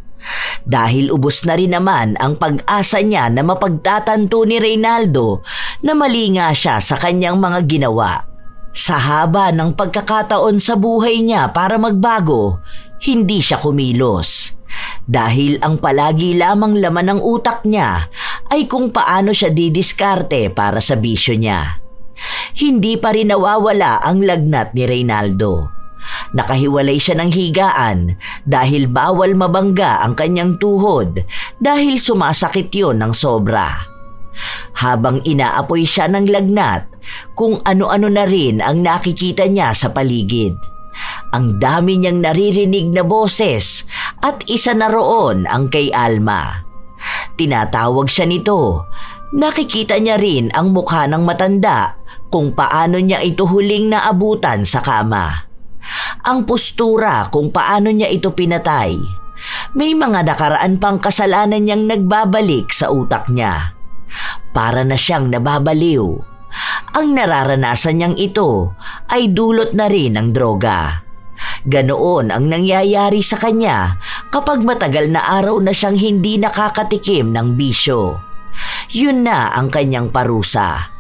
Dahil ubos na rin naman ang pag-asa niya na mapagtatanto ni Reynaldo na mali nga siya sa kanyang mga ginawa. Sa haba ng pagkakataon sa buhay niya para magbago, hindi siya kumilos. Dahil ang palagi lamang laman ng utak niya ay kung paano siya didiskarte para sa bisyo niya. Hindi pa rin nawawala ang lagnat ni Reynaldo. Nakahiwalay siya ng higaan dahil bawal mabangga ang kanyang tuhod dahil sumasakit yon ng sobra. Habang inaapoy siya ng lagnat, kung ano-ano na rin ang nakikita niya sa paligid. Ang dami niyang naririnig na boses at isa na roon ang kay Alma. Tinatawag siya nito. Nakikita niya rin ang mukha ng matanda kung paano niya ito huling naabutan sa kama. Ang postura kung paano niya ito pinatay. May mga nakaraan pang kasalanan niyang nagbabalik sa utak niya. Para na siyang nababaliw. Ang nararanasan niyang ito ay dulot na rin ng droga. Ganoon ang nangyayari sa kanya kapag matagal na araw na siyang hindi nakakatikim ng bisyo. Yun na ang kanyang parusa.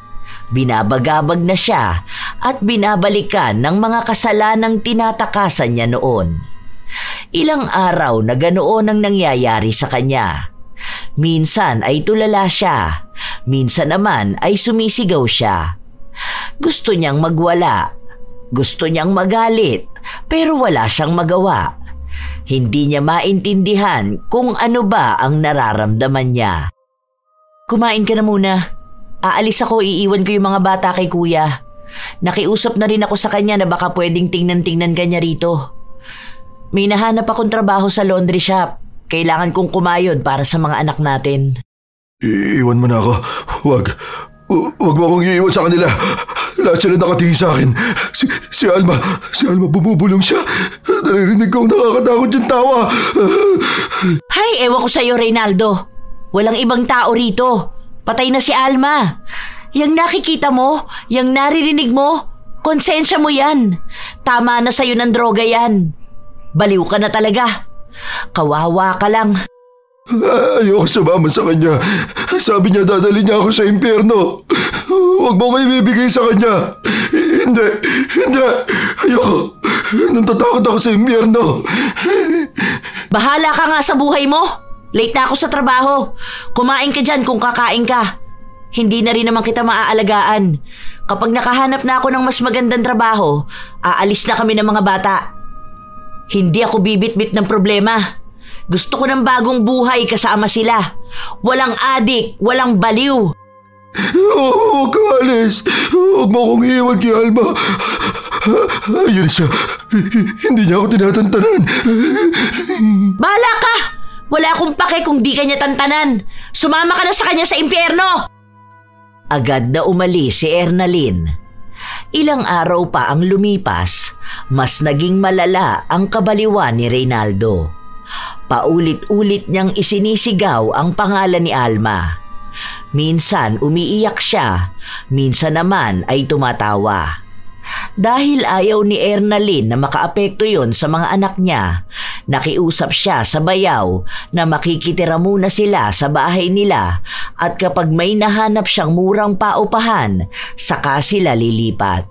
Binabagabag na siya at binabalikan ng mga kasalanang tinatakasan niya noon. Ilang araw na ganoon ang nangyayari sa kanya. Minsan ay tulala siya, minsan naman ay sumisigaw siya. Gusto niyang magwala, gusto niyang magalit, pero wala siyang magawa. Hindi niya maintindihan kung ano ba ang nararamdaman niya. Kumain ka na muna. Aalis ako, iiwan ko yung mga bata kay kuya. Nakiusap na rin ako sa kanya na baka pwedeng tingnan-tingnan ka niya rito. May nahanap akong trabaho sa laundry shop. Kailangan kong kumayod para sa mga anak natin. Iiwan mo na ako. Huwag mo akong iiwan sa kanila. Lahat sila nakatingin sa akin. Si Alma bumubulong siya. Naririnig kong nakakatakot yung tawa. Hay, ewan ko sa'yo, Reynaldo. Walang ibang tao rito. Patay na si Alma. Yang nakikita mo, yang naririnig mo, konsensya mo yan. Tama na sa'yo ng droga yan. Baliw ka na talaga. Kawawa ka lang. Ayoko sumama sa kanya. Sabi niya dadali niya ako sa impyerno. Huwag mo ko ibibigay sa kanya. Hindi. Ayoko. Natatakot ako sa impyerno. Bahala ka nga sa buhay mo. Late na ako sa trabaho. Kumain ka dyan kung kakain ka. Hindi na rin naman kita maaalagaan. Kapag nakahanap na ako ng mas magandang trabaho, aalis na kami ng mga bata. Hindi ako bibitbit ng problema. Gusto ko ng bagong buhay kasama sila. Walang adik, walang baliw. Huwag ka alis. Huwag mo akong iiwan kay Alma. Ayun siya. Hindi niya ako tinatantanan. Bahala ka! Wala akong pake kung di kanya tantanan. Sumama ka na sa kanya sa impyerno! Agad na umalis si Ernalyn. Ilang araw pa ang lumipas, mas naging malala ang kabaliwan ni Reynaldo. Paulit-ulit niyang isinisigaw ang pangalan ni Alma. Minsan umiiyak siya, minsan naman ay tumatawa. Dahil ayaw ni Ernalyn na makaapekto yon sa mga anak niya, nakiusap siya sa bayaw na makikitira muna sila sa bahay nila at kapag may nahanap siyang murang paupahan, saka sila lilipat.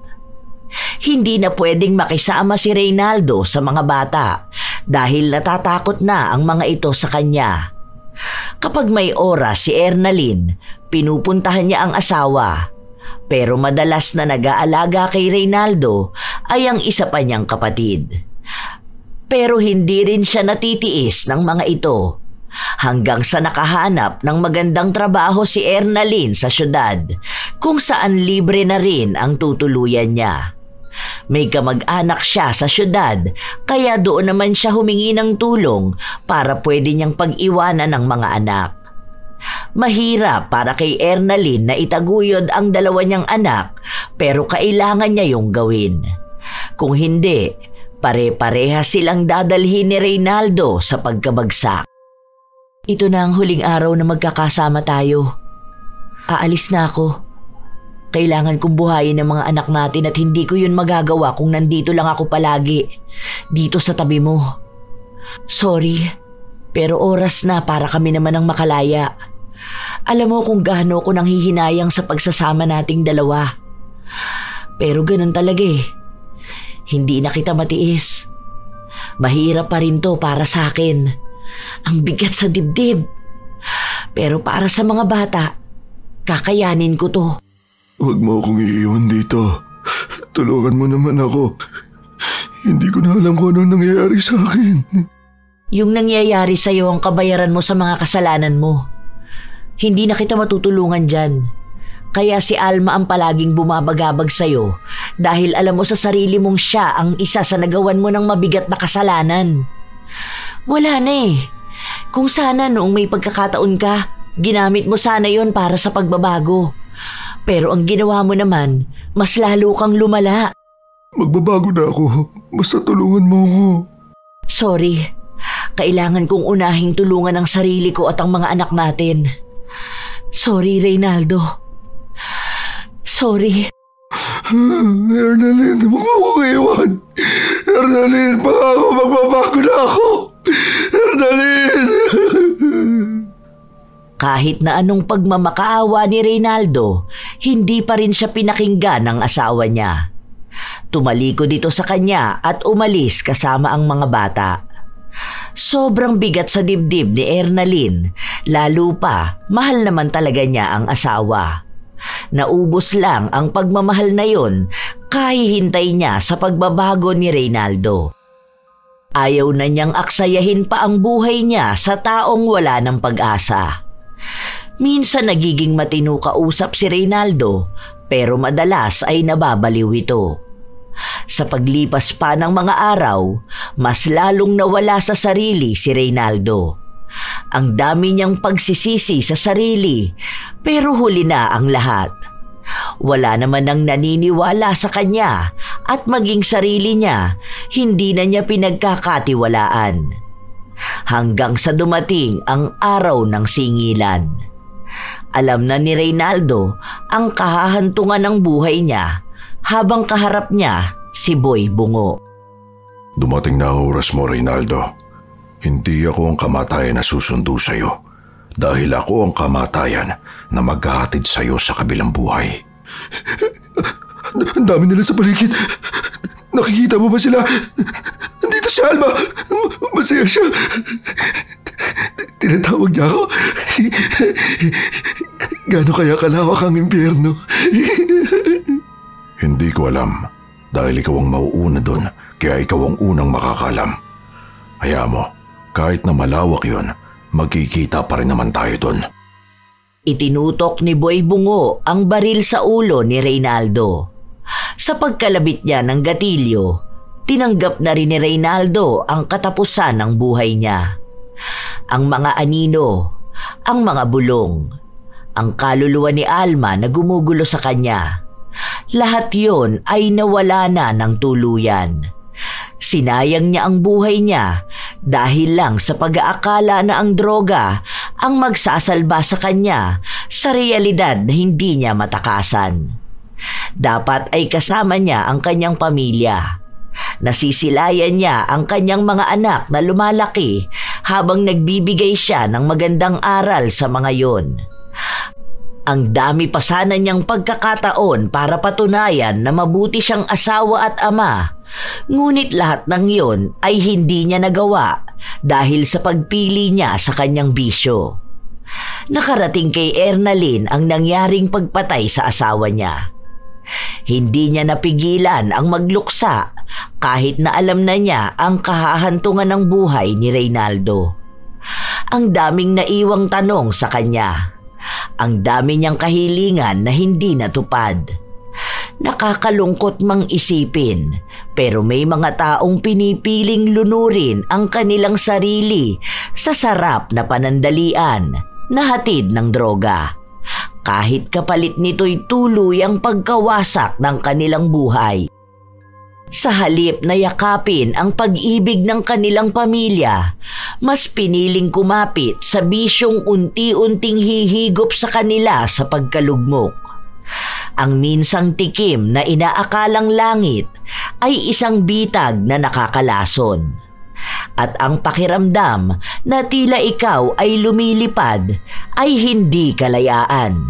Hindi na pwedeng makisama si Reynaldo sa mga bata dahil natatakot na ang mga ito sa kanya. Kapag may oras si Ernalyn, pinupuntahan niya ang asawa. Pero madalas na nag-aalaga kay Reynaldo ay ang isa pa niyang kapatid. Pero hindi rin siya natitiis ng mga ito. Hanggang sa nakahanap ng magandang trabaho si Ernalyn sa syudad, kung saan libre na rin ang tutuluyan niya. May kamag-anak siya sa syudad, kaya doon naman siya humingi ng tulong para pwede niyang pag-iwanan ng mga anak. Mahirap para kay Ernalyn na itaguyod ang dalawa niyang anak, pero kailangan niya yung gawin. Kung hindi, pare-pareha silang dadalhin ni Reynaldo sa pagkabagsak. Ito na ang huling araw na magkakasama tayo. Aalis na ako. Kailangan kong buhayin ang mga anak natin at hindi ko yun magagawa kung nandito lang ako palagi, dito sa tabi mo. Sorry, pero oras na para kami naman ang makalaya. Alam mo kung gaano ko nang hihinayang sa pagsasama nating dalawa. Pero ganun talaga eh. Hindi na kita matiis. Mahirap pa rin to para sa akin. Ang bigat sa dibdib. Pero para sa mga bata, kakayanin ko to. Huwag mo akong iiwan dito. Tulungan mo naman ako. Hindi ko na alam kung anong nangyayari sa akin. Yung nangyayari sa'yo ang kabayaran mo sa mga kasalanan mo. Hindi na kita matutulungan dyan. Kaya si Alma ang palaging bumabagabag sa'yo dahil alam mo sa sarili mong siya ang isa sa nagawan mo ng mabigat na kasalanan. Wala na eh. Kung sana noong may pagkakataon ka, ginamit mo sana yon para sa pagbabago. Pero ang ginawa mo naman, mas lalo kang lumala. Magbabago na ako. Basta tulungan mo ako. Sorry. Kailangan kong unahing tulungan ang sarili ko at ang mga anak natin. Sorry, Reynaldo. Sorry. Ernalyn, huwag mo akong iwan. Ernalyn, pangako magbabago na ako. Ernalyn! Kahit na anong pagmamakaawa ni Reynaldo, hindi pa rin siya pinakinggan ng asawa niya. Tumalikod dito sa kanya at umalis kasama ang mga bata. Sobrang bigat sa dibdib ni Ernalyn, lalo pa mahal naman talaga niya ang asawa. Naubos lang ang pagmamahal na yon kahihintay niya sa pagbabago ni Reynaldo. Ayaw na niyang aksayahin pa ang buhay niya sa taong wala ng pag-asa. Minsan nagiging matino kausap si Reynaldo pero madalas ay nababaliw ito. Sa paglipas pa ng mga araw, mas lalong nawala sa sarili si Reynaldo. Ang dami niyang pagsisisi sa sarili pero huli na ang lahat. Wala naman ang naniniwala sa kanya at maging sarili niya hindi na niya pinagkakatiwalaan. Hanggang sa dumating ang araw ng singilan. Alam na ni Reynaldo ang kahahantungan ng buhay niya habang kaharap niya si Boy Bungo. Dumating na ang oras mo, Reynaldo. Hindi ako ang kamatayan na susundo sa'yo dahil ako ang kamatayan na maghahatid sa'yo sa kabilang buhay. Ang dami nila sa paligid. Nakikita mo ba sila? Nandito si Alma. Masaya siya. Tinatawag niya ako. Gaano kaya kalawak ang impyerno? Hindi ko alam dahil ikaw ang mauuna doon kaya ikaw ang unang makakalam. Hayaan mo, kahit na malawak yon, magkikita pa rin naman tayo doon. Itinutok ni Boy Bungo ang baril sa ulo ni Reynaldo. Sa pagkalabit niya ng gatilyo, tinanggap na rin ni Reynaldo ang katapusan ng buhay niya. Ang mga anino, ang mga bulong, ang kaluluwa ni Alma na gumugulo sa kanya. Lahat yon ay nawala na ng tuluyan. Sinayang niya ang buhay niya dahil lang sa pag-aakala na ang droga ang magsasalba sa kanya sa realidad na hindi niya matakasan. Dapat ay kasama niya ang kanyang pamilya. Nasisilayan niya ang kanyang mga anak na lumalaki habang nagbibigay siya ng magandang aral sa mga yon. Ang dami pa sana niyang pagkakataon para patunayan na mabuti siyang asawa at ama, ngunit lahat ng yon ay hindi niya nagawa dahil sa pagpili niya sa kanyang bisyo. Nakarating kay Ernalyn ang nangyaring pagpatay sa asawa niya. Hindi niya napigilan ang magluksa kahit na alam na niya ang kahahantungan ng buhay ni Reynaldo. Ang daming naiwang tanong sa kanya. Ang dami niyang kahilingan na hindi natupad. Nakakalungkot mang isipin, pero may mga taong pinipiling lunurin ang kanilang sarili sa sarap na panandalian na hatid ng droga. Kahit kapalit nito'y tuluyang pagkawasak ng kanilang buhay. Sa halip na yakapin ang pag-ibig ng kanilang pamilya, mas piniling kumapit sa bisyong unti-unting hihigop sa kanila sa pagkalugmok. Ang minsang tikim na inaakalang langit ay isang bitag na nakakalason. At ang pakiramdam na tila ikaw ay lumilipad ay hindi kalayaan,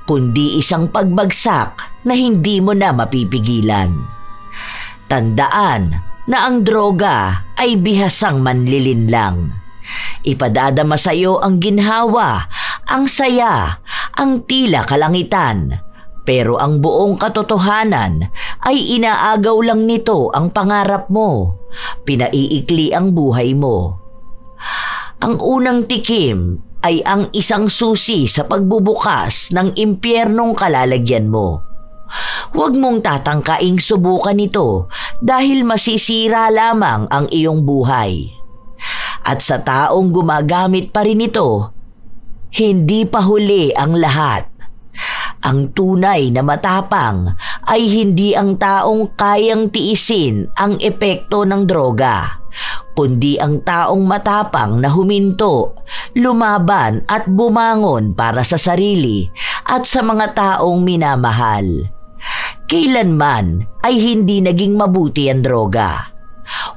kundi isang pagbagsak na hindi mo na mapipigilan. Tandaan na ang droga ay bihasang manlilinlang. Ipadadama sa iyo ang ginhawa, ang saya, ang tila kalangitan. Pero ang buong katotohanan ay inaagaw lang nito ang pangarap mo. Pinaiikli ang buhay mo. Ang unang tikim ay ang isang susi sa pagbubukas ng impyernong kalalagyan mo. Huwag mong tatangkaing subukan ito dahil masisira lamang ang iyong buhay. At sa taong gumagamit pa rin ito, hindi pa huli ang lahat. Ang tunay na matapang ay hindi ang taong kayang tiisin ang epekto ng droga, kundi ang taong matapang na huminto, lumaban at bumangon para sa sarili at sa mga taong minamahal. Kailanman ay hindi naging mabuti ang droga.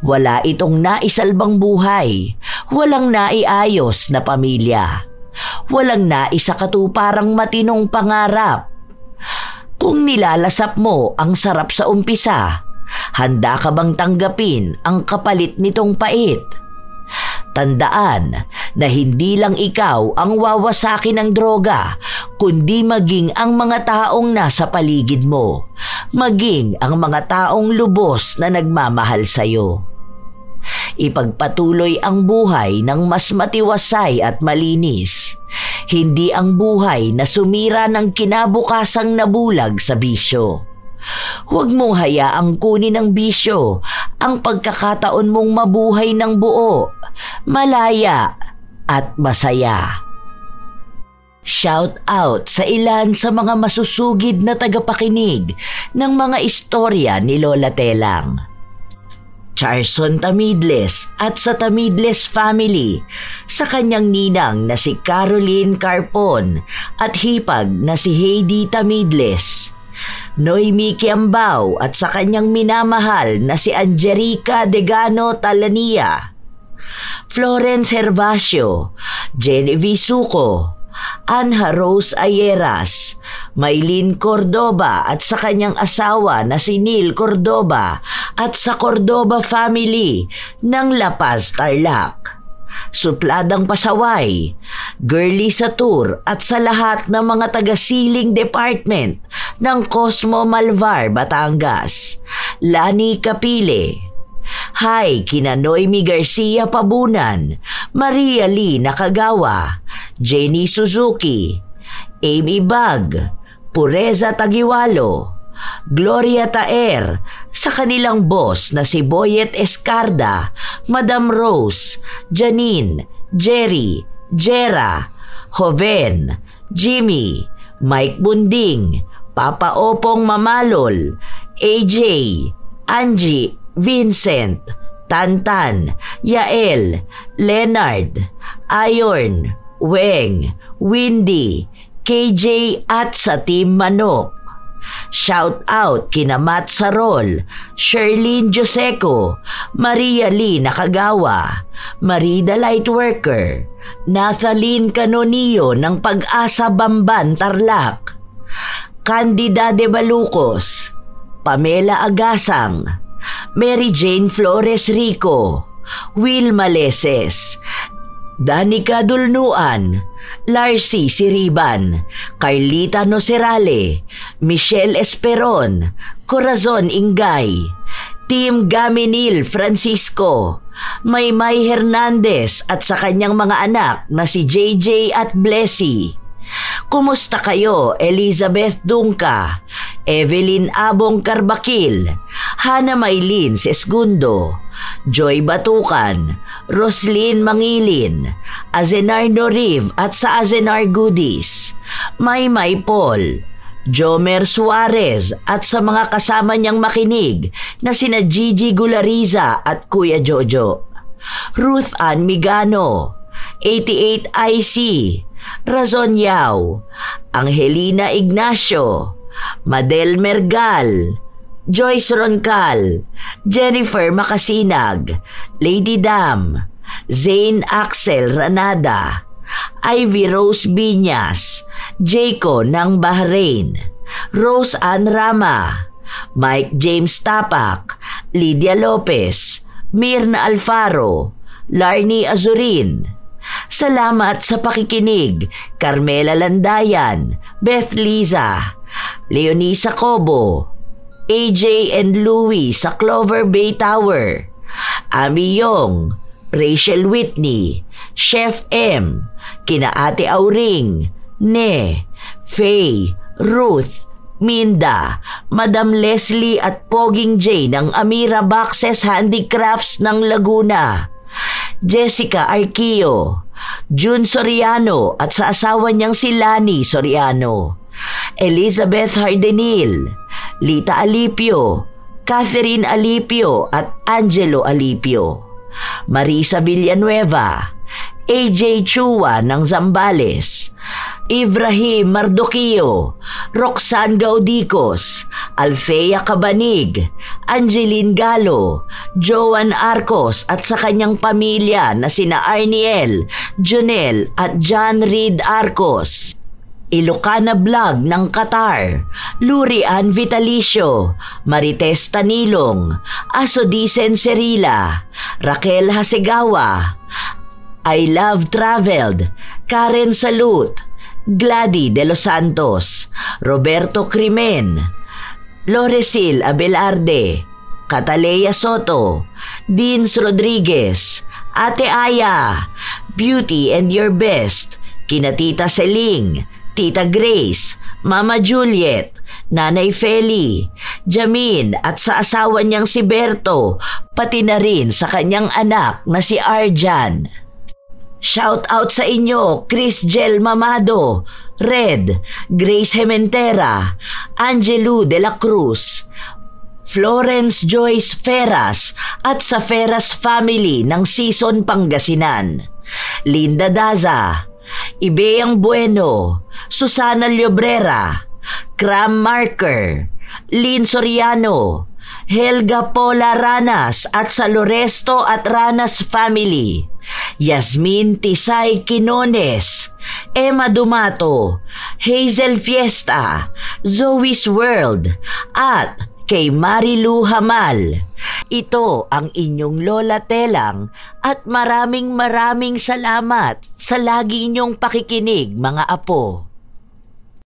Wala itong naisalbang buhay, walang naiayos na pamilya, walang naisakatuparang matinong pangarap. Kung nilalasap mo ang sarap sa umpisa, handa ka bang tanggapin ang kapalit nitong pait? Tandaan na hindi lang ikaw ang wawasakin ng droga, kundi maging ang mga taong nasa paligid mo, maging ang mga taong lubos na nagmamahal sa'yo. Ipagpatuloy ang buhay ng mas matiwasay at malinis, hindi ang buhay na sumira ng kinabukasang nabulag sa bisyo. Huwag mong hayaang kunin ng bisyo ang pagkakataon mong mabuhay ng buo, malaya at masaya. Shout out sa ilan sa mga masusugid na tagapakinig ng mga istorya ni Lola Telang. Charson Tamidles at sa Tamidles family, sa kanyang ninang na si Caroline Carpon at hipag na si Heidi Tamidles. Noemi Kiambao at sa kanyang minamahal na si Angelica Degano Talania. Florence Hervasio, Genevieve Suco, Anha Rose Ayeras, Maylin Cordoba at sa kanyang asawa na si Neil Cordoba at sa Cordoba family ng La Paz, Tarlac. Supladang pasaway, Girly Satur at sa lahat ng mga taga-siling department ng Cosmo Malvar, Batangas. Lani Capile. Hi kina Noemi Garcia Pabunan, Maria Lee Nakagawa, Jenny Suzuki, Amy Bag, Pureza Tagiwalo, Gloria Taer, sa kanilang boss na si Boyet Escarda, Madam Rose, Janine, Jerry, Jera, Joven, Jimmy, Mike Bunding, Papa Opong Mamalol, AJ, Angie, Vincent, Tantan, Yael, Leonard, Ayorn, Weng, Windy, KJ at sa Team Manok. Shout out kina Matt Sarol, Sherlyn Joseco, Maria Lee Nakagawa, Marida Lightworker, Nathaline Canonio ng Pag-asa Bamban, Tarlac, Candida de Balucos, Pamela Agasang, Mary Jane Flores Rico, Will Maleses, Danica Dulnuan, Larcy Siriban, Carlita Nocerale, Michelle Esperon, Corazon Ingay, Team Gaminil Francisco, Maymay Hernandez at sa kanyang mga anak na si JJ at Blessy. Kumusta kayo, Elizabeth Dungka, Evelyn Abong Carbakil, Hana Maylin Sesgundo, Joy Batukan, Roslyn Mangilin, Azenar Noriv at sa Azenar Goodies, Maymay Paul, Jomer Suarez at sa mga kasama niyang makinig na sina Gigi Gulariza at Kuya Jojo, Ruth Ann Migano, 88IC, Razon Yao, Angelina Ignacio, Madel Mergal, Joyce Roncal, Jennifer Makasinag, Lady Dam, Zane Axel Ranada, Ivy Rose Biñas, Jayco ng Bahrain, Rose Ann Rama, Mike James Tapak, Lydia Lopez, Mirna Alfaro, Larnie Azurin. Salamat sa pakikinig, Carmela Landayan, Beth Liza, Leonisa Cobo, AJ and Louie sa Clover Bay Tower, Ami Yong, Rachel Whitney, Chef M, kina Ate Auring, Ne, Faye, Ruth, Minda, Madam Leslie at Poging J ng Amira Boxes Handicrafts ng Laguna, Jessica Arquio, June Soriano at sa asawa niyang si Lani Soriano, Elizabeth Hardenil, Lita Alipio, Catherine Alipio at Angelo Alipio, Marisa Villanueva, AJ Chua ng Zambales, Ibrahim Mardoquio, Roxanne Gaudicos, Althea Cabanig, Angeline Galo, Joan Arcos at sa kanyang pamilya na sina Arniel, Jonel at John Reed Arcos, Ilocana Vlog ng Qatar, Lurian Vitalicio, Marites Tanilong, Asodisen Serila, Raquel Hasegawa, I Love Traveled, Karen Salud, Gladys de los Santos, Roberto Crimen, Loresil Abelarde, Catalea Soto, Deans Rodriguez, Ate Aya, Beauty and Your Best, kina Tita Seling, Tita Grace, Mama Juliet, Nanay Feli, Jamin at sa asawa niyang si Berto, pati na rin sa kanyang anak na si Arjan. Shout out sa inyo, Chris Gel Mamado, Red, Grace Hementera, Angelu de la Cruz, Florence Joyce Feras at sa Feras family ng Season Pangasinan, Linda Daza, Ibeang Bueno, Susana Llobrera, Cram Marker, Lynn Soriano, Helga Pola Ranas at sa Loresto at Ranas family, Yasmin Tisay Quinones, Emma Dumato, Hazel Fiesta, Zoe's World at kay Marilu Hamal. Ito ang inyong Lola Telang at maraming salamat sa lagi inyong pakikinig mga apo.